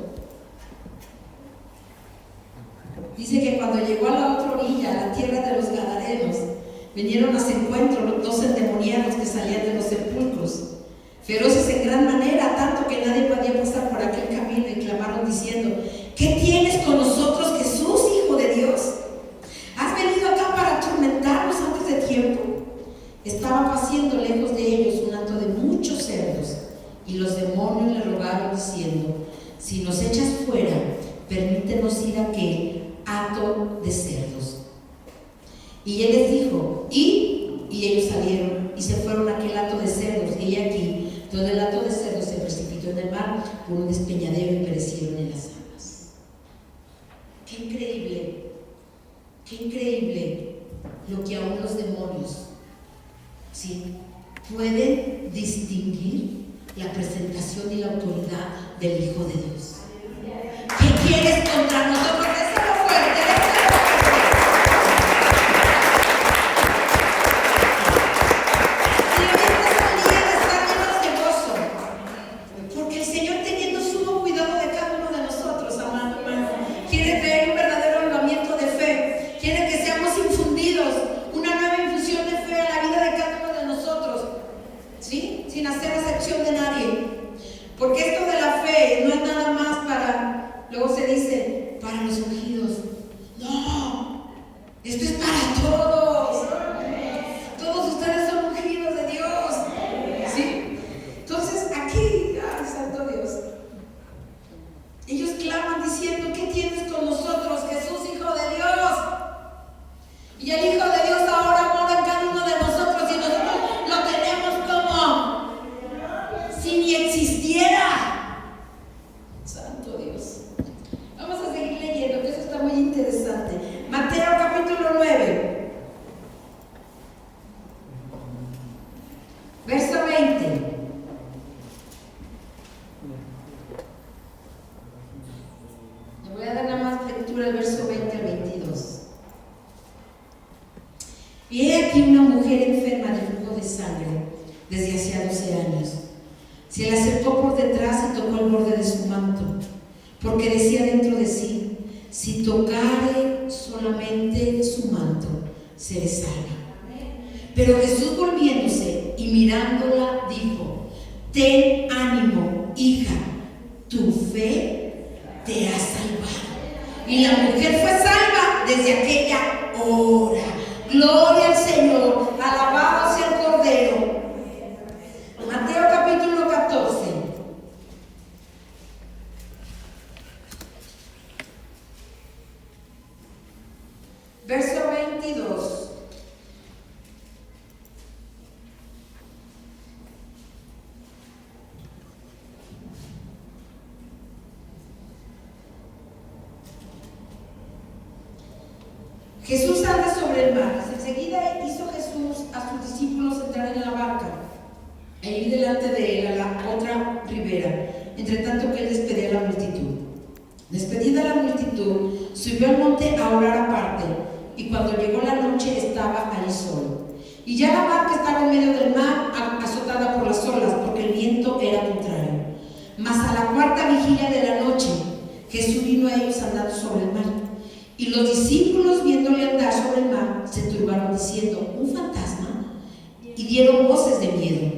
dice que cuando llegó a la otra orilla, a la tierra de los Gadarenos, vinieron a su encuentro los 2 endemoniados que salían de los sepulcros, feroces en gran manera, tanto que nadie podía pasar por aquel camino, y clamaron diciendo: ¿qué tienes con nosotros, Jesús, Hijo de Dios? ¿Has venido acá para atormentarnos antes de tiempo? Estaba paciendo lejos de ellos un hato de muchos cerdos, y los demonios le rogaron diciendo: si nos echas fuera, permítenos ir a aquel hato de cerdos. Y él les dijo: y ellos salieron y se fueron a aquel hato de cerdos, y aquí donde el hato de cerdos se precipitó en el mar por un despeñadero y perecieron en las aguas. Qué increíble lo que aún los demonios, ¿sí?, pueden distinguir la presentación y la autoridad del Hijo de Dios. ¿Qué quieres contra nosotros? Déselo fuerte, déselo fuerte. Si ahorita es el día de estar llenos de gozo, porque el Señor, teniendo sumo cuidado de cada uno de nosotros, amado hermano, quiere traer un verdadero avivamiento de fe, quiere que seamos infundidos, una nueva infusión de fe a la vida de cada uno de nosotros, ¿sí?, sin hacer excepción de nadie. Porque esto de la fe no es nada más para, luego se dice, para los ungidos. No, esto es para todos. Todos ustedes son ungidos de Dios, ¿sí? Entonces aquí, ay, santo Dios, ellos claman diciendo: ¿qué tienes con nosotros, Jesús, Hijo de Dios? Y el Hijo de Dios ahora mora en cada uno de nosotros, y nosotros lo tenemos como si ni existiera. Santo Dios. Vamos a seguir leyendo, que eso está muy interesante. Mateo capítulo 9, verso 20. Le voy a dar nada más lectura al verso 20 al 22. Y he aquí una mujer enferma de flujo de sangre desde hacía 12 años. Se le acercó por detrás y tocó el borde de su manto, porque decía dentro de sí: si tocare solamente su manto, seré salva. Pero Jesús, volviéndose y mirándola, dijo: ten ánimo, hija, tu fe te ha salvado. Y la mujer fue salva desde aquella hora. Gloria al Señor, alabado sea el Cordero. Mateo capítulo 14, Jesús anda sobre el mar. Enseguida hizo Jesús a sus discípulos entrar en la barca e ir delante de él a la otra ribera, entre tanto que él despedía a la multitud. Despedida la multitud, subió al monte a orar aparte, y cuando llegó la noche estaba allí solo. Y ya la barca estaba en medio del mar, azotada por las olas, porque el viento era contrario. Mas a la cuarta vigilia de la noche, Jesús vino a ellos andando sobre el mar. Y los discípulos, viéndole andar sobre el mar, se turbaron diciendo: ¿un fantasma? Y dieron voces de miedo.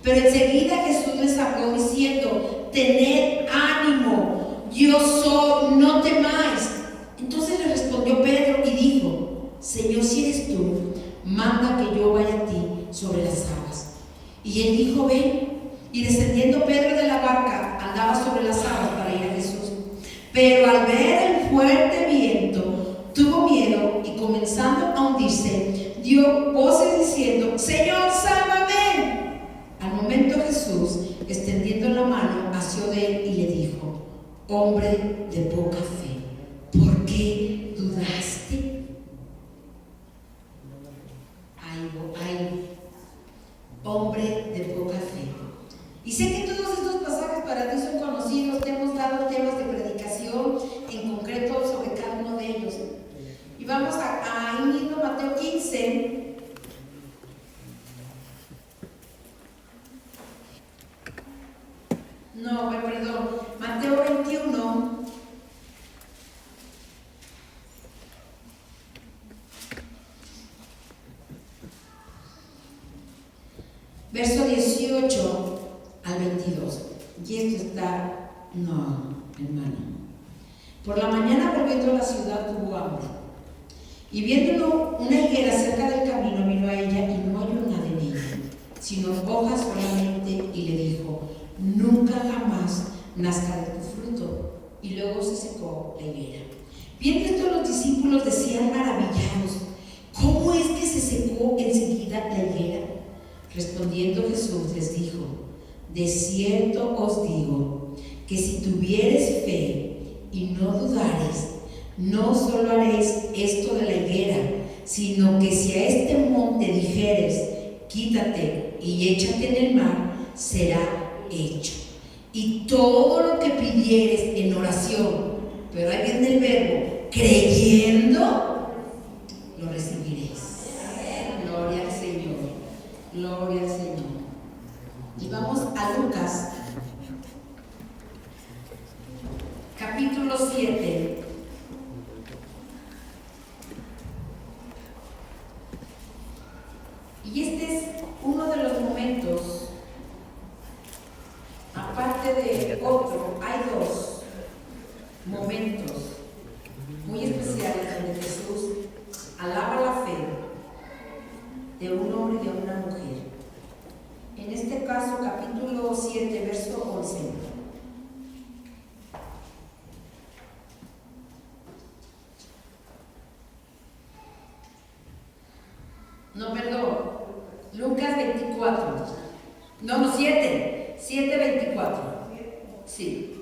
Pero enseguida Jesús les habló diciendo: tened ánimo, yo soy, no temáis. Entonces le respondió Pedro y dijo: Señor, si eres tú, manda que yo vaya a ti sobre las aguas. Y él dijo: ven. Y descendiendo Pedro de la barca, andaba sobre las aguas para ir a Jesús. Pero al ver el fuerte viento, tuvo miedo y comenzando a hundirse, dio voces diciendo: Señor, sálvame. Al momento Jesús, extendiendo la mano, asió de él y le dijo: hombre de poca fe, ¿por qué dudaste? Ay, hombre de poca fe. Y sé que todos estos pasajes para ti son conocidos, te hemos dado temas de predicación en concreto sobre cada uno de ellos. Y vamos a ir viendo Mateo 15. No, perdón, Mateo 21. Verso 18 al 22. Y esto está, no, hermano. Por la mañana, volviendo a la ciudad, tuvo hambre. Y viendo una higuera cerca del camino, vino a ella y no halló nada en ella, sino hojas solamente, y le dijo: nunca jamás nazca de tu fruto. Y luego se secó la higuera. Viendo esto, los discípulos decían maravillados: ¿cómo es que se secó enseguida la higuera? Respondiendo Jesús les dijo: de cierto os digo, que si tuviereis fe y no dudareis, no solo haréis esto de la higuera, sino que si a este monte dijeres: quítate y échate en el mar, será hecho. Y todo lo que pidieres en oración, pero ahí viene el verbo, creyendo, lo recibiréis. Gloria al Señor. Gloria al Señor. Y vamos a Lucas, capítulo 7. Y este es uno de los momentos, aparte de otro, hay dos momentos muy especiales donde Jesús alaba la fe de un hombre y de una mujer. En este caso, capítulo 7, verso 11. No, perdón. Lucas 24. No, 7. 7, 24. Sí.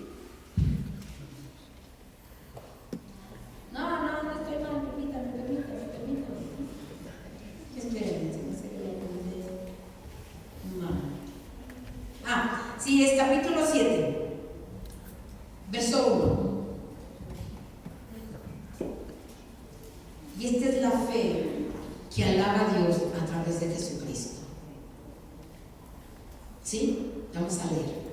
No estoy mal. Permítame. Espérenme, se me hace que lo apunté. No. Sí, es capítulo 7, verso 1. Y esta es la fe que alaba a Dios a través de Jesucristo. ¿Sí? Vamos a leer.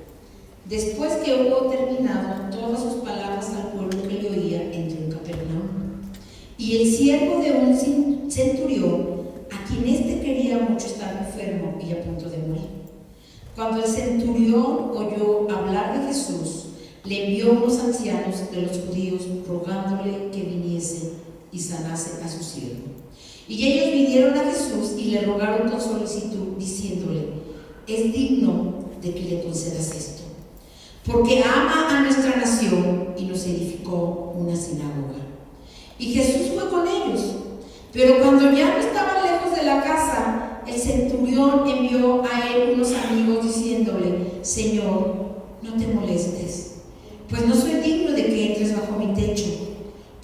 Después que hubo terminado todas sus palabras al pueblo que le oía, entró en Capernaum. Y el siervo de un centurión, a quien éste quería mucho, estaba enfermo y a punto de morir. Cuando el centurión oyó hablar de Jesús, le envió unos ancianos de los judíos rogándole que viniese y sanase a su siervo. Y ellos vinieron a Jesús y le rogaron con solicitud, diciéndole: es digno de que le concedas esto, porque ama a nuestra nación y nos edificó una sinagoga. Y Jesús fue con ellos, pero cuando ya no estaban lejos de la casa, el centurión envió a él unos amigos diciéndole: Señor, no te molestes, pues no soy digno de que entres bajo mi techo.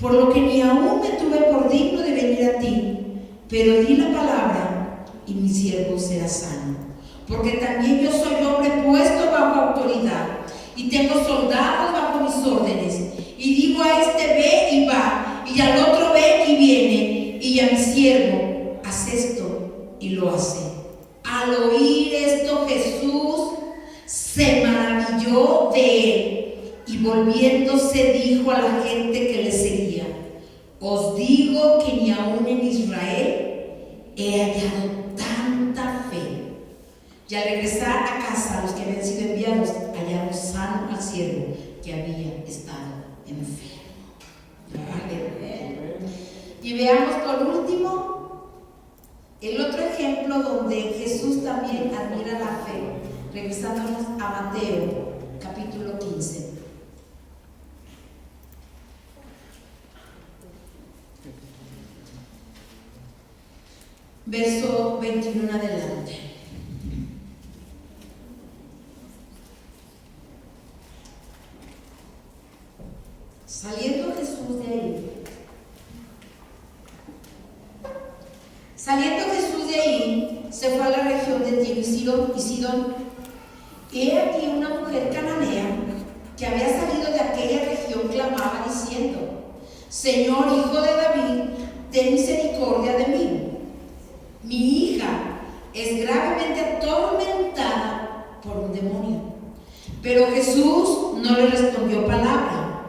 por lo que ni aún me tuve por digno de venir a ti, pero di la palabra y mi siervo será sano. Porque también yo soy hombre puesto bajo autoridad y tengo soldados bajo mis órdenes. Y digo a este ve y va, y al otro ve y viene, y a mi siervo haz esto y lo hace. Al oír esto Jesús se maravilló de él y volviéndose dijo a la gente que le seguía: os digo que ni aún en Israel he hallado tanta fe. Y al regresar a casa, los que habían sido enviados hallaron sano al siervo que había estado enfermo. Y veamos por último el otro ejemplo donde Jesús también admira la fe, regresándonos a Mateo capítulo 15. Verso 21 adelante. Saliendo Jesús de ahí, se fue a la región de Tiro y Sidón. Y he aquí una mujer cananea que había salido de aquella región clamaba diciendo: Señor, Hijo de David, ten misericordia de mí. Mi hija es gravemente atormentada por un demonio. Pero Jesús no le respondió palabra.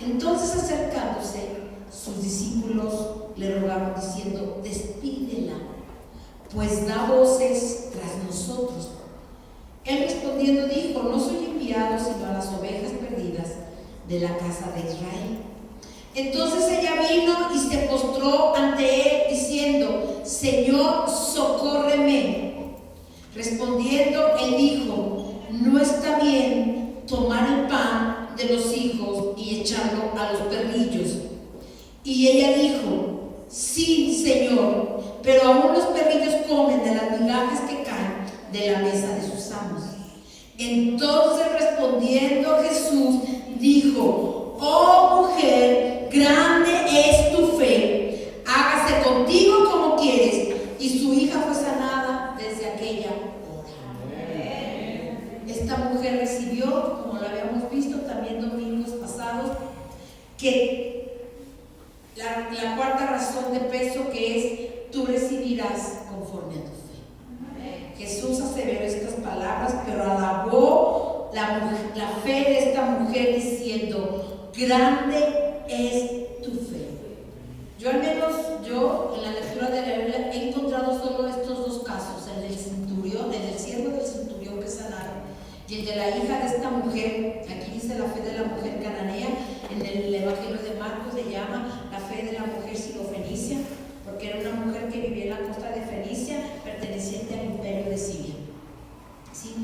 Entonces, acercándose, sus discípulos le rogaron diciendo: despídela, pues da voces tras nosotros. Él respondiendo dijo: no soy enviado sino a las ovejas perdidas de la casa de Israel. Entonces ella vino y se postró ante él diciendo: Señor, socórreme. Respondiendo él dijo: no está bien tomar el pan de los hijos y echarlo a los perrillos. Y ella dijo: sí, Señor, pero aún los perrillos comen de las migajas que caen de la mesa de sus amos. Entonces respondiendo Jesús dijo: oh mujer, grande es tu fe, hágase contigo como quieres. Y su hija fue sanada desde aquella hora. Esta mujer recibió, como lo habíamos visto también domingos pasados, que la cuarta razón de peso, que es: tú recibirás conforme a tu fe. Jesús aseveró estas palabras, pero alabó la fe de esta mujer diciendo: grande es tu fe. Yo al menos, en la lectura de la Biblia he encontrado solo estos dos casos: el del centurión, el del siervo del centurión que sanaron, y el de la hija de esta mujer. Aquí dice la fe de la mujer cananea, en el Evangelio de Marcos le llama la fe de la mujer sirofenicia, porque era una mujer que vivía en la costa de Fenicia, perteneciente al imperio de Siria. ¿Sí?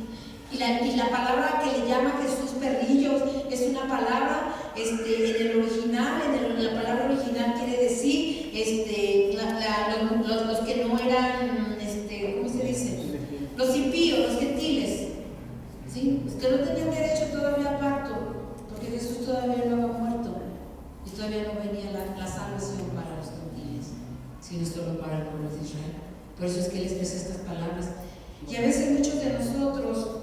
Y la palabra que le llama Jesús perrillos es una palabra, en el original, la palabra original quiere decir los que no eran, ¿cómo se dice? Los impíos, los gentiles, ¿sí? Los que no tenían derecho todavía al pacto, porque Jesús todavía no había muerto y todavía no venía la salvación para los gentiles, sino solo para el pueblo de Israel. Por eso es que Él expresa estas palabras. Y a veces muchos de nosotros,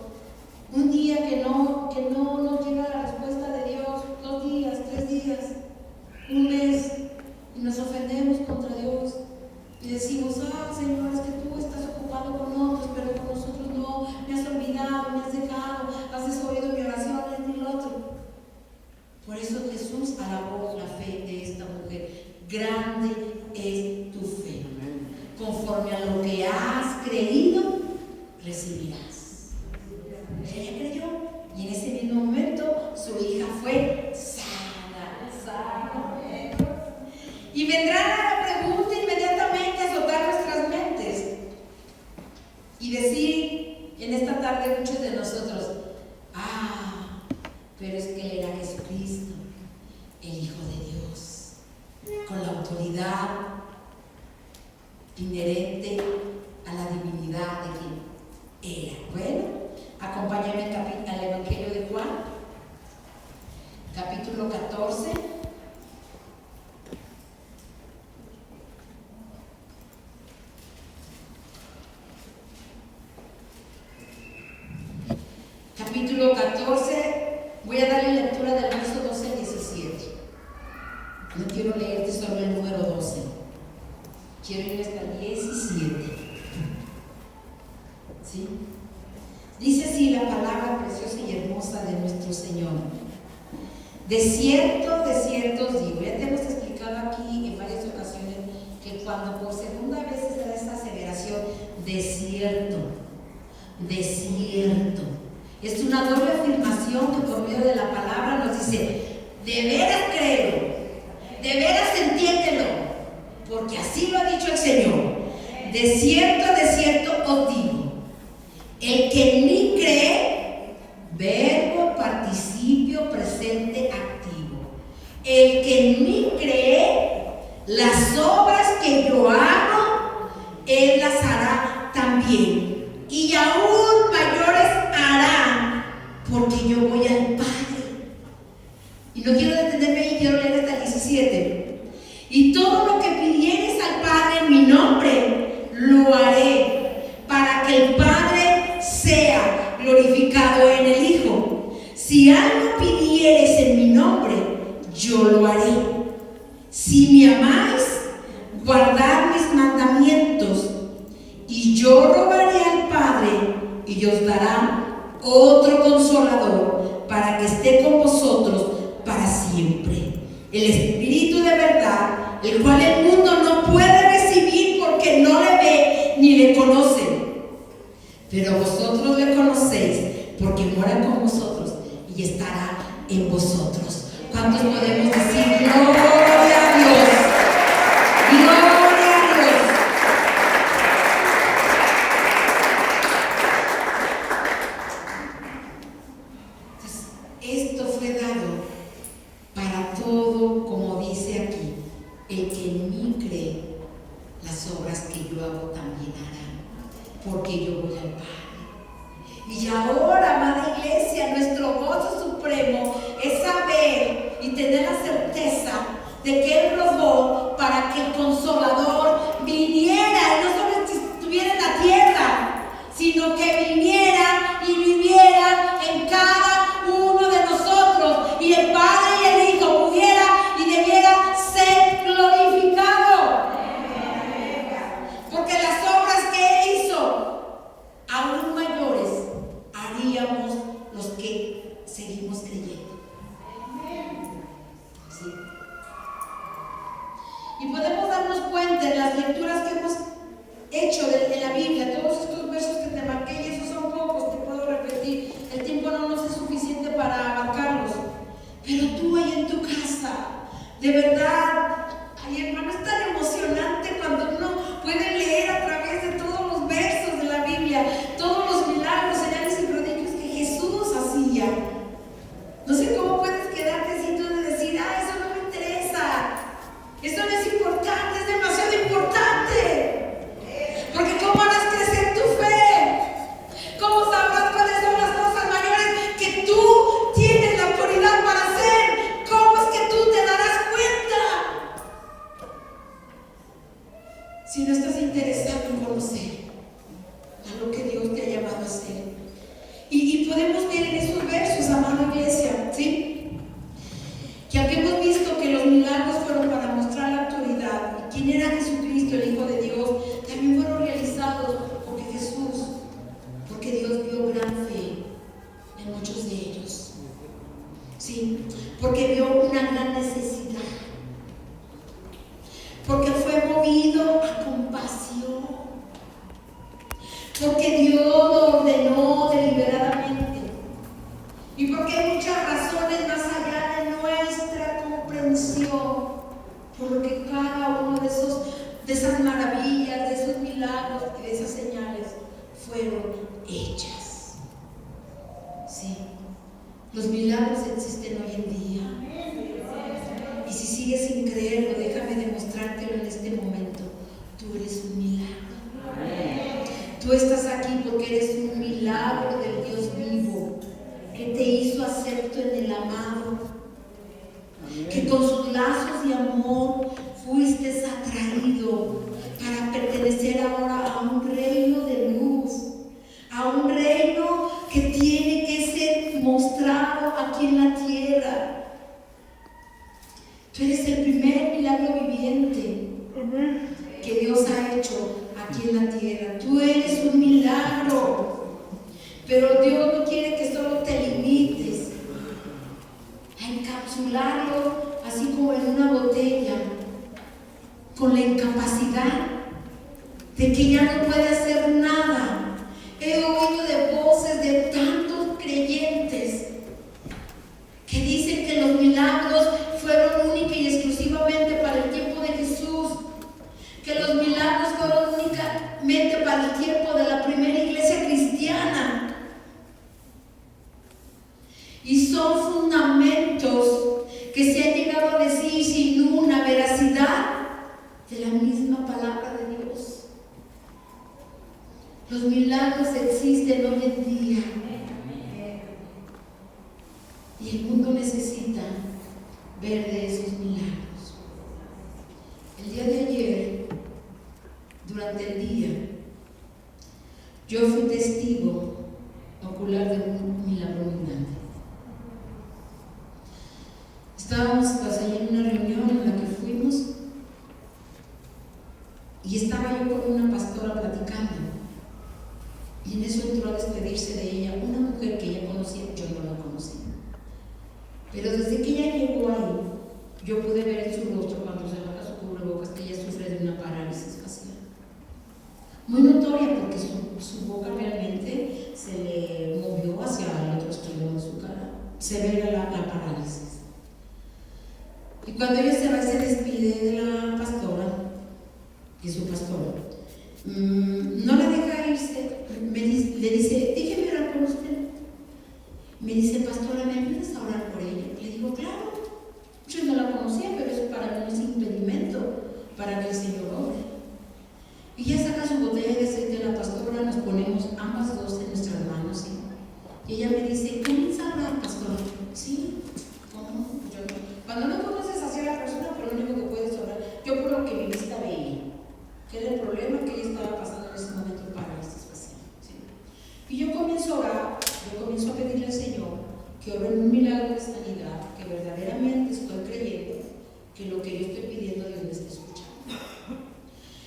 un día que no nos llega la respuesta de Dios, 2 días, 3 días, un mes, y nos ofendemos contra Dios y decimos: Señor, es que tú estás ocupado con otros, pero con nosotros no, me has olvidado, me has dejado, has desoído mi oración, y el otro. Por eso Jesús alabó la fe de esta mujer: grande es tu fe, conforme a lo que has creído, recibirás. Ella creyó, y en ese mismo momento su hija fue sana. Y vendrá la pregunta inmediatamente a azotar nuestras mentes y decir en esta tarde muchos de nosotros: pero es que Él era Jesucristo, el Hijo de Dios, con la autoridad inherente a la divinidad capítulo 14, voy a darle lectura del verso 12 al 17. No quiero leerte solo el número 12, quiero ir hasta el 17. ¿Sí? Dice así la palabra preciosa y hermosa de nuestro Señor. De cierto os digo, ya te hemos explicado aquí en varias ocasiones que cuando por segunda vez se da esta aseveración, de cierto, es una doble afirmación que por medio de la palabra nos dice, de veras créelo, de veras entiéndelo, porque así lo ha dicho el Señor. De cierto os digo, el que en mí cree, verbo, participio, presente, activo. El que en mí cree, las obras que yo hago, él las hará también. Y aún mayores hará, porque yo voy al Padre. Y no quiero detenerme ahí, quiero leer hasta el 17. Y todo lo que pidieres al Padre en mi nombre, lo haré, para que el Padre sea glorificado en el Hijo. Si algo pidieres en mi nombre, yo lo haré. Si me amáis, guardad mis mandamientos, y yo rogaré al Padre, y os dará otro consolador, para que esté con vosotros para siempre. El Espíritu de verdad, el cual el mundo no puede recibir porque no le ve ni le conoce. Pero vosotros le conocéis, porque mora con vosotros y estará en vosotros. ¿Cuántos podemos decir gloria a Dios? Gloria a Dios. Entonces, esto fue dado para todo, como dice aquí, el que en mí cree, las obras que yo hago también hará, porque yo voy al Padre. Y ahora, amada iglesia, nuestro gozo supremo es saber y tener la certeza de que Él rogó para que el Consolador viniera, y no solo estuviera en la tierra, sino que viniera y viviera en cada uno de nosotros, y el Padre y el Hijo pudiera y debiera ser glorificado. Porque las obras que Él hizo, aún mayores, haríamos los que seguimos creyendo. ¿Sí? Y podemos darnos cuenta en las lecturas que hemos hecho de la Biblia, todos estos versos que te marqué, y esos son pocos, te puedo repetir, el tiempo no nos es suficiente para abarcarlos, pero tú ahí en tu casa, de verdad, ay hermano, es tan emocionante cuando uno puede leer a través de todos los versos de la Biblia, todos los milagros, señales y prodigios que Jesús hacía. No sé cómo puedes quedarte así tú de decir, eso no me interesa, eso no es importante, es demasiado importante. Porque ¿cómo harás crecer tu fe? ¿Cómo sabrás cuáles son las cosas mayores que tú tienes la autoridad para hacer? ¿Cómo es que tú te darás cuenta? Si no estás interesado en conocer a lo que Dios te ha llamado a hacer. Y podemos ver en esos versos, amada iglesia, ¿sí? Que aunque hemos visto que los milagros fueron para mostrar la autoridad y quién era Jesucristo, el Hijo de Dios, también fueron realizados porque Dios vio gran fe en muchos de ellos. Sí, porque vio una gran necesidad, porque fue movido a compasión, porque Dios lo ordenó deliberadamente, y porque hay muchas razones más allá de nuestra comprensión, por lo que cada uno de esas maravillas, de esos milagros y de esas señales fueron hechas. Sí, los milagros existen hoy en día, y si sigues sin creerlo, déjame demostrártelo en este momento. Tú eres un milagro. Tú estás aquí porque eres un milagro del Dios vivo, que te hizo acepto en el amado, que con sus lazos de amor fuiste atraído para pertenecer ahora a un reino de luz, a un reino que tiene que ser aquí en la tierra. Tú eres el primer milagro viviente que Dios ha hecho aquí en la tierra. Tú eres un milagro. Pero Dios no quiere que solo te limites a encapsularlo así como en una botella, con la incapacidad de que ya no puede hacer nada. He oído de voces de tantos creyentes que dicen que los milagros fueron única y exclusivamente para el tiempo de Jesús, que los milagros fueron únicamente para el tiempo de la primera iglesia cristiana. Y son fundamentos que se han llegado a decir sin una veracidad de la misma palabra de Dios. Los milagros existen hoy en día. Y el mundo necesita ver de esos milagros. El día de ayer, durante el día, yo fui testigo ocular de un milagro muy grande. Estábamos allí en una reunión en la que fuimos y estaba yo con una pastora platicando, y en eso entró a despedirse de ella una mujer que ella conocía. Yo no la conocía, pero desde que ella llegó ahí yo pude ver en su rostro, cuando se baja su cubrebocas, que ella sufre de una parálisis facial muy notoria, porque su boca realmente se le movió hacia el otro extremo de su cara. Se ve la parálisis. Y cuando ella se va y se despide de la pastora, que es su pastora, no la deja irse. Le dice: déjeme orar por usted. Me dice: pastora, ¿me ayudas a orar por ella? Le digo: claro. Yo no la conocía, pero eso para mí no es impedimento para que el Señor ore. Y ella saca su botella de aceite de la pastora, nos ponemos ambas dos en nuestras manos, ¿sí? Y ella me dice: ¿comienza a orar, pastora? Sí. ¿Cómo? Yo no. Cuando no conoces hacia la persona, pero lo único que puedes orar, yo por lo que mi vista veía, que era el problema que ella estaba pasando en ese momento, parálisis facial, ¿sí? Y yo comienzo a orar, yo comienzo a pedirle al Señor que obre un milagro de sanidad, que verdaderamente estoy creyendo que lo que yo estoy pidiendo Dios me está escuchando.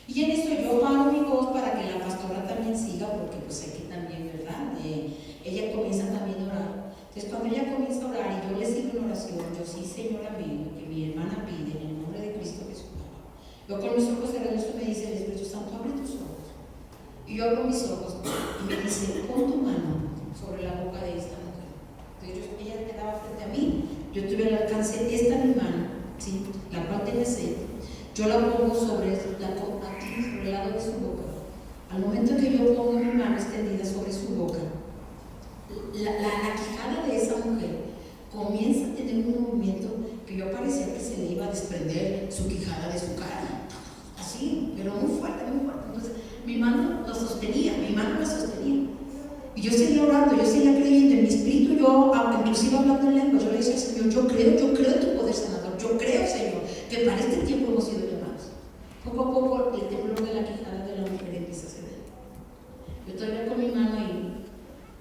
Y en eso yo pago mi voz para que la pastora también siga, porque pues aquí también, ¿verdad? Ella comienza también a orar. Entonces cuando ella comienza a orar y yo le sigo en oración, yo: sí, Señor, amén, lo que mi hermana pide en el nombre de Cristo Jesús. Yo con mis ojos cerrados, me dice el Espíritu Santo: abre tus ojos. Y yo abro mis ojos y me dice: pon tu mano sobre la boca de esta mujer. Entonces ella quedaba frente a mí, yo tuve al alcance esta mi mano, ¿sí? La cual tiene aceite. Yo la pongo sobre aquí, sobre el lado de su boca. Al momento que yo pongo mi mano extendida sobre su boca, la quijada de esa mujer comienza a tener un movimiento que yo parecía que se le iba a desprender su quijada de su cara, así, pero muy fuerte, muy fuerte. Entonces mi mano la sostenía. Y yo seguía orando, yo seguía creyendo en mi espíritu. Yo, inclusive hablando en lengua, yo le decía al Señor: yo creo en tu poder sanador. Yo creo, Señor, que para este tiempo hemos sido llamados. Poco a poco el temblor de la quijada de la mujer empieza a ceder. Yo todavía con mi mano ahí,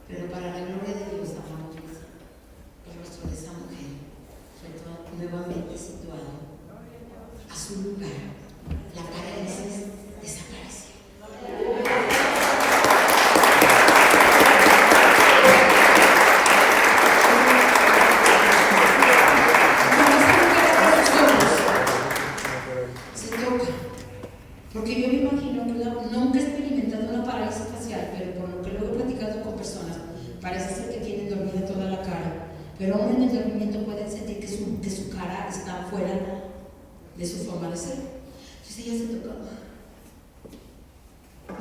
pero para la gloria de Dios, amamos, el rostro de esa mujer fue nuevamente situado a su lugar. La parálisis desapareció. Se toca, porque yo me imagino que nunca he experimentado una parálisis facial, pero por lo que luego he platicado con personas, parece ser que tienen dormida toda la cara, pero aún en el dormimiento pueden sentir que su cara está fuera de su forma de ser. Entonces ella se tocó.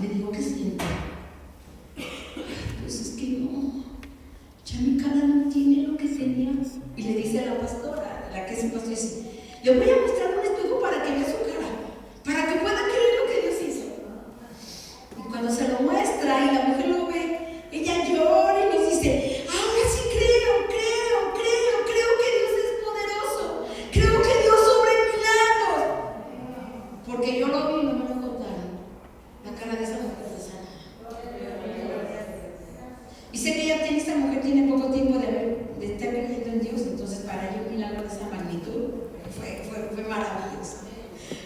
Le digo: ¿qué siente? Pues es que no, ya mi cara no tiene lo que tenía. Y le dice a la pastora, la que es pastora, dice: le voy a mostrar un espejo para que vea su cara, para que pueda creer lo que Dios hizo. Y cuando se lo muestra y la mujer lo ve, ella llora y nos dice: ahora sí creo que Dios es poderoso, creo que Dios obra milagros. Porque yo lo vi y no me lo contaron. La cara de esa mujer está sana. Y sé que esa mujer tiene poco tiempo de haber de estar creyendo en Dios. Entonces, para ellos un milagro de esa magnitud fue maravilloso.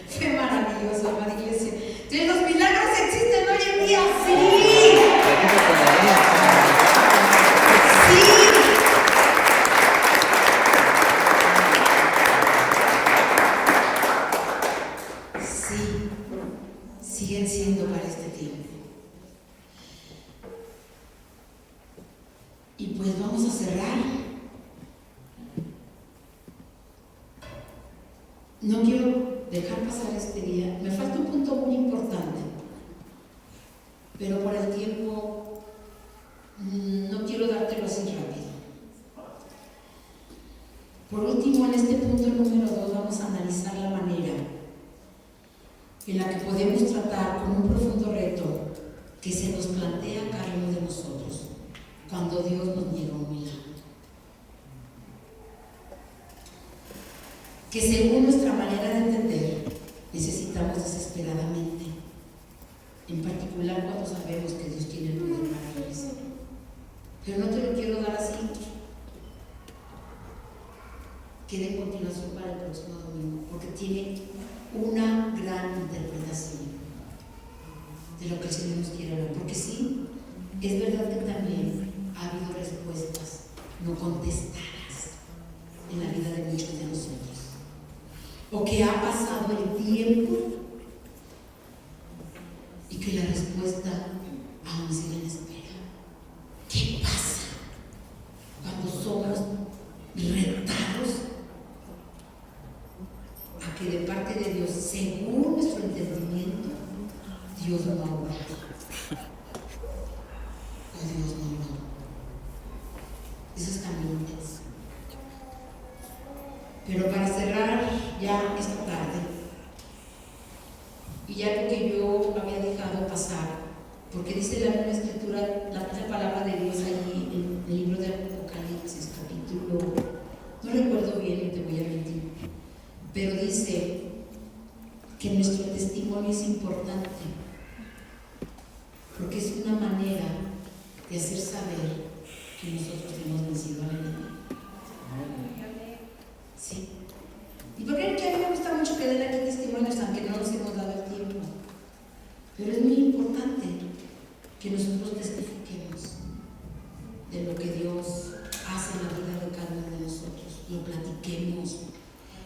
Fue maravilloso, amada iglesia. Entonces, los milagros existen hoy en día, sí. Siguen siendo para este tiempo. Y pues vamos a cerrar. No quiero dejar pasar este día. Me falta un punto muy importante, pero por el tiempo no quiero dártelo así rápido. Por último, en este punto número 2 vamos a analizar la manera en la que podemos tratar con un profundo reto que se nos plantea a cada uno de nosotros cuando Dios nos niega un milagro. Que según nuestra manera de entender, necesitamos desesperadamente, en particular cuando sabemos que Dios tiene el poder para realizarlo. Pero no te lo quiero dar así. Queda en continuación para el próximo domingo, porque tiene una gran interpretación de lo que el Señor nos quiere hablar. Porque sí, es verdad que también ha habido respuestas no contestadas en la vida de muchos de nosotros, o que ha pasado el tiempo y que la respuesta aún sigue en espera. ¿Qué pasa cuando somos retados a que de parte de Dios, según nuestro entendimiento, Dios no ha obrado? O Dios no obró. Eso es también intenso. Pero para cerrar ya esta tarde, y ya lo que yo había dejado pasar, porque dice la misma escritura, la palabra de Dios allí en el libro de Apocalipsis, capítulo, no recuerdo bien, no te voy a mentir, pero dice que nuestro testimonio es importante, porque es una manera de hacer saber que nosotros hemos vencido al enemigo. Sí. ¿Y por qué? Que a mí me gusta mucho que den aquí testimonios, aunque no nos hemos dado el tiempo. Pero es muy importante que nosotros testifiquemos de lo que Dios hace en la vida de cada uno de nosotros, lo platiquemos,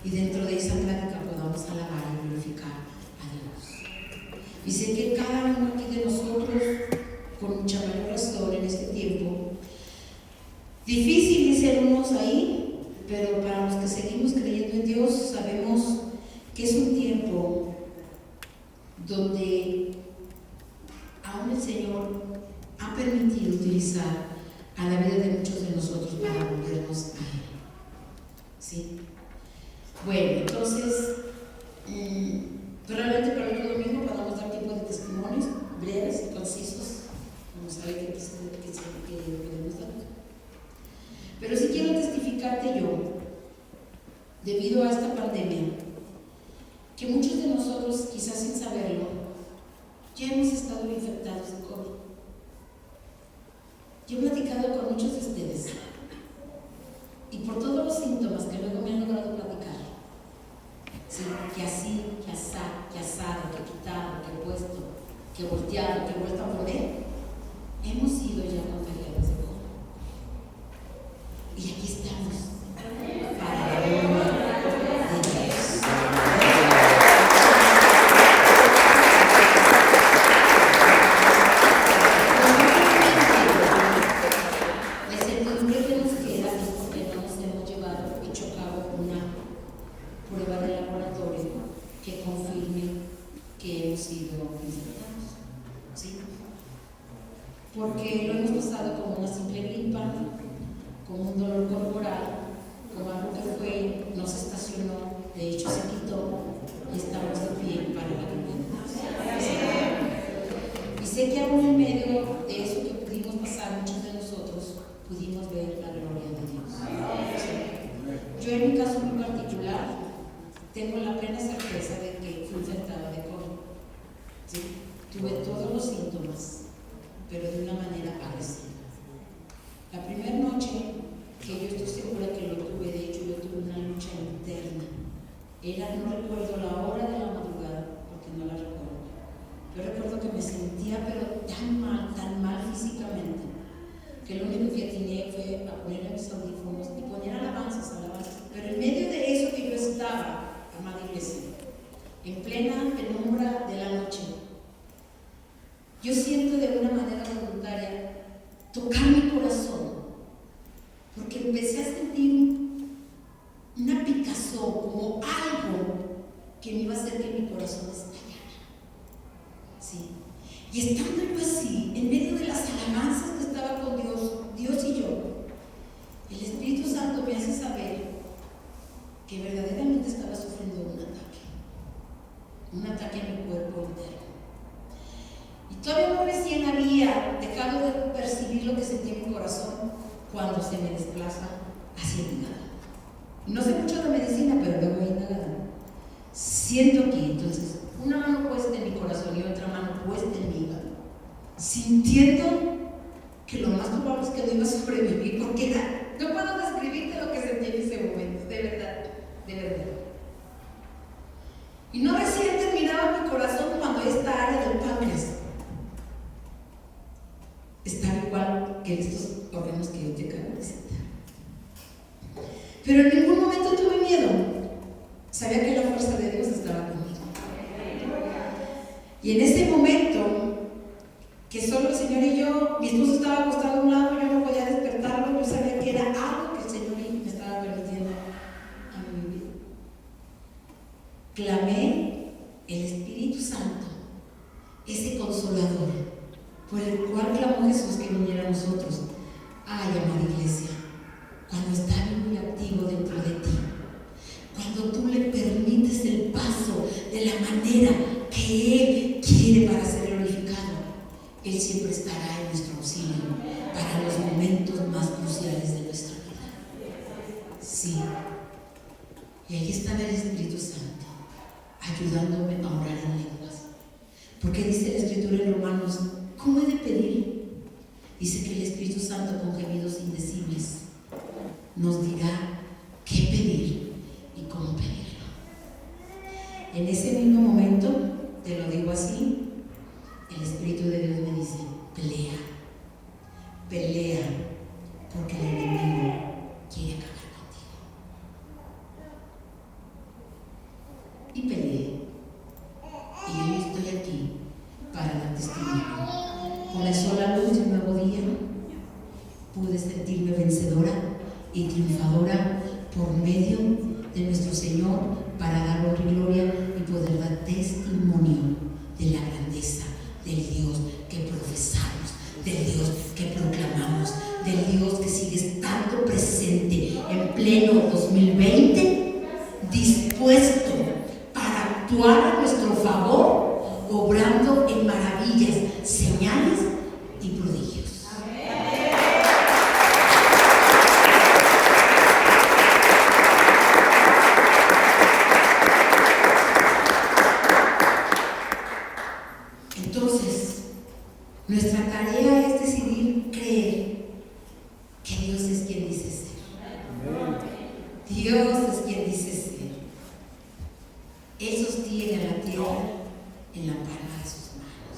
y dentro de esa plática podamos alabar y glorificar a Dios. Y sé que cada uno aquí de nosotros, con mucha mayor razón en este tiempo, difícil dicen unos ahí, pero para los que seguimos creyendo en Dios, sabemos que es un tiempo donde aún el Señor ha permitido utilizar a la vida de muchos de nosotros para volvernos a Él. ¿Sí? Bueno, entonces, probablemente para el otro domingo podamos dar tiempo de testimonios breves y concisos. Vamos a ver qué podemos dar. Pero sí quiero testificarte yo, debido a esta pandemia, que muchos de nosotros, quizás sin saberlo, ya hemos estado infectados de COVID. Yo he platicado con muchos de ustedes, y por todos los síntomas que luego me han logrado platicar, sí, que así, que asado, que quitado, que puesto, que volteado, que vuelto a poner, hemos sido ya contagiados de COVID. Y aquí estamos para la gloria de Dios. La incertidumbre que nos queda es porque no nos hemos hecho a cabo una prueba de laboratorio que confirme que hemos sido infectados. ¿Sí? Porque lo hemos pasado como una simple gripa, como un dolor corporal, como algo que nos estacionó, de hecho se quitó y estamos de pie para la gloria. Y sé que aún en medio de eso que pudimos pasar, muchos de nosotros pudimos ver la gloria de Dios. Yo en mi caso muy particular tengo la plena certeza de que fui infectada de COVID. ¿Sí? Tuve todos los síntomas, pero de una manera agresiva. La primera noche que yo que empecé a sentir una picazón, como algo que me iba a hacer que mi corazón estallara. ¿Sí? Y estando yo así, en medio de las alabanzas que estaba con Dios y yo, el Espíritu Santo me hace saber que verdaderamente estaba sufriendo un ataque en mi cuerpo interno. Y todavía no recién había dejado de percibir lo que sentía en mi corazón cuando se me desplaza hacia el hígado. No sé mucho de medicina, pero luego ahí nada. Siento aquí, entonces, una mano puesta en mi corazón y otra mano puesta en mi hígado, sintiendo que lo más probable es que no iba a sobrevivir, porque no puedo describirte lo que sentí en ese momento, de verdad, de verdad. Y no recién terminaba mi corazón cuando esta área del páncreas estaba igual que estos órganos que yo te acabo de citar. Pero en ningún momento tuve miedo. Sabía que la fuerza de Dios estaba conmigo. Y en ese momento, que solo el Señor y yo, mi esposo estaba acostado a un lado, yo no podía despertarlo, yo sabía que era algo que el Señor me estaba permitiendo a mi vida. Clamé el Espíritu Santo, ese consolador, por el cual clamó Jesús que viniera a nosotros. Ay, amada iglesia, cuando está vivo y activo dentro de ti, cuando tú le permites el paso de la manera que Él quiere para ser glorificado, Él siempre estará en nuestro auxilio para los momentos más cruciales de nuestra vida. Sí. Y ahí está el Espíritu Santo, ayudándome a orar en lenguas. Porque dice la Escritura en Romanos, ¿cómo he de pedir? Dice que el Espíritu Santo con gemidos indecibles nos dirá qué pedir y cómo pedirlo. En ese mismo momento, te lo digo así, el Espíritu de Dios me dice, pelea, pelea, porque el enemigo quiere acabar contigo. Y peleé. Y hoy estoy aquí para dar testimonio. Comenzó la luz de un nuevo día. Pude sentirme vencedora y triunfadora por medio de nuestro Señor para dar honra y gloria y poder dar testimonio de la grandeza del Dios que profesamos, del Dios que proclamamos, del Dios que sigue estando presente en pleno 2020, dispuesto para actuar a nuestro favor, obrando en maravillas, señales y prodigios. Entonces, nuestra tarea es decidir creer que Dios es quien dice ser. Dios es quien dice ser. Él sostiene a la tierra en la palma de sus manos.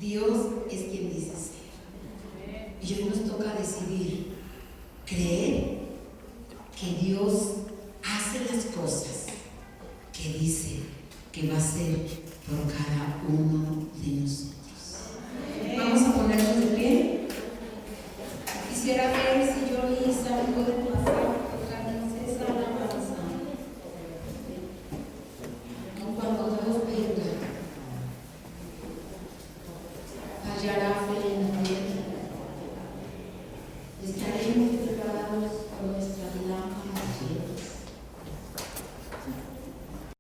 Dios es quien dice ser. Y hoy nos toca decidir creer que Dios hace las cosas que dice que va a hacer por cada uno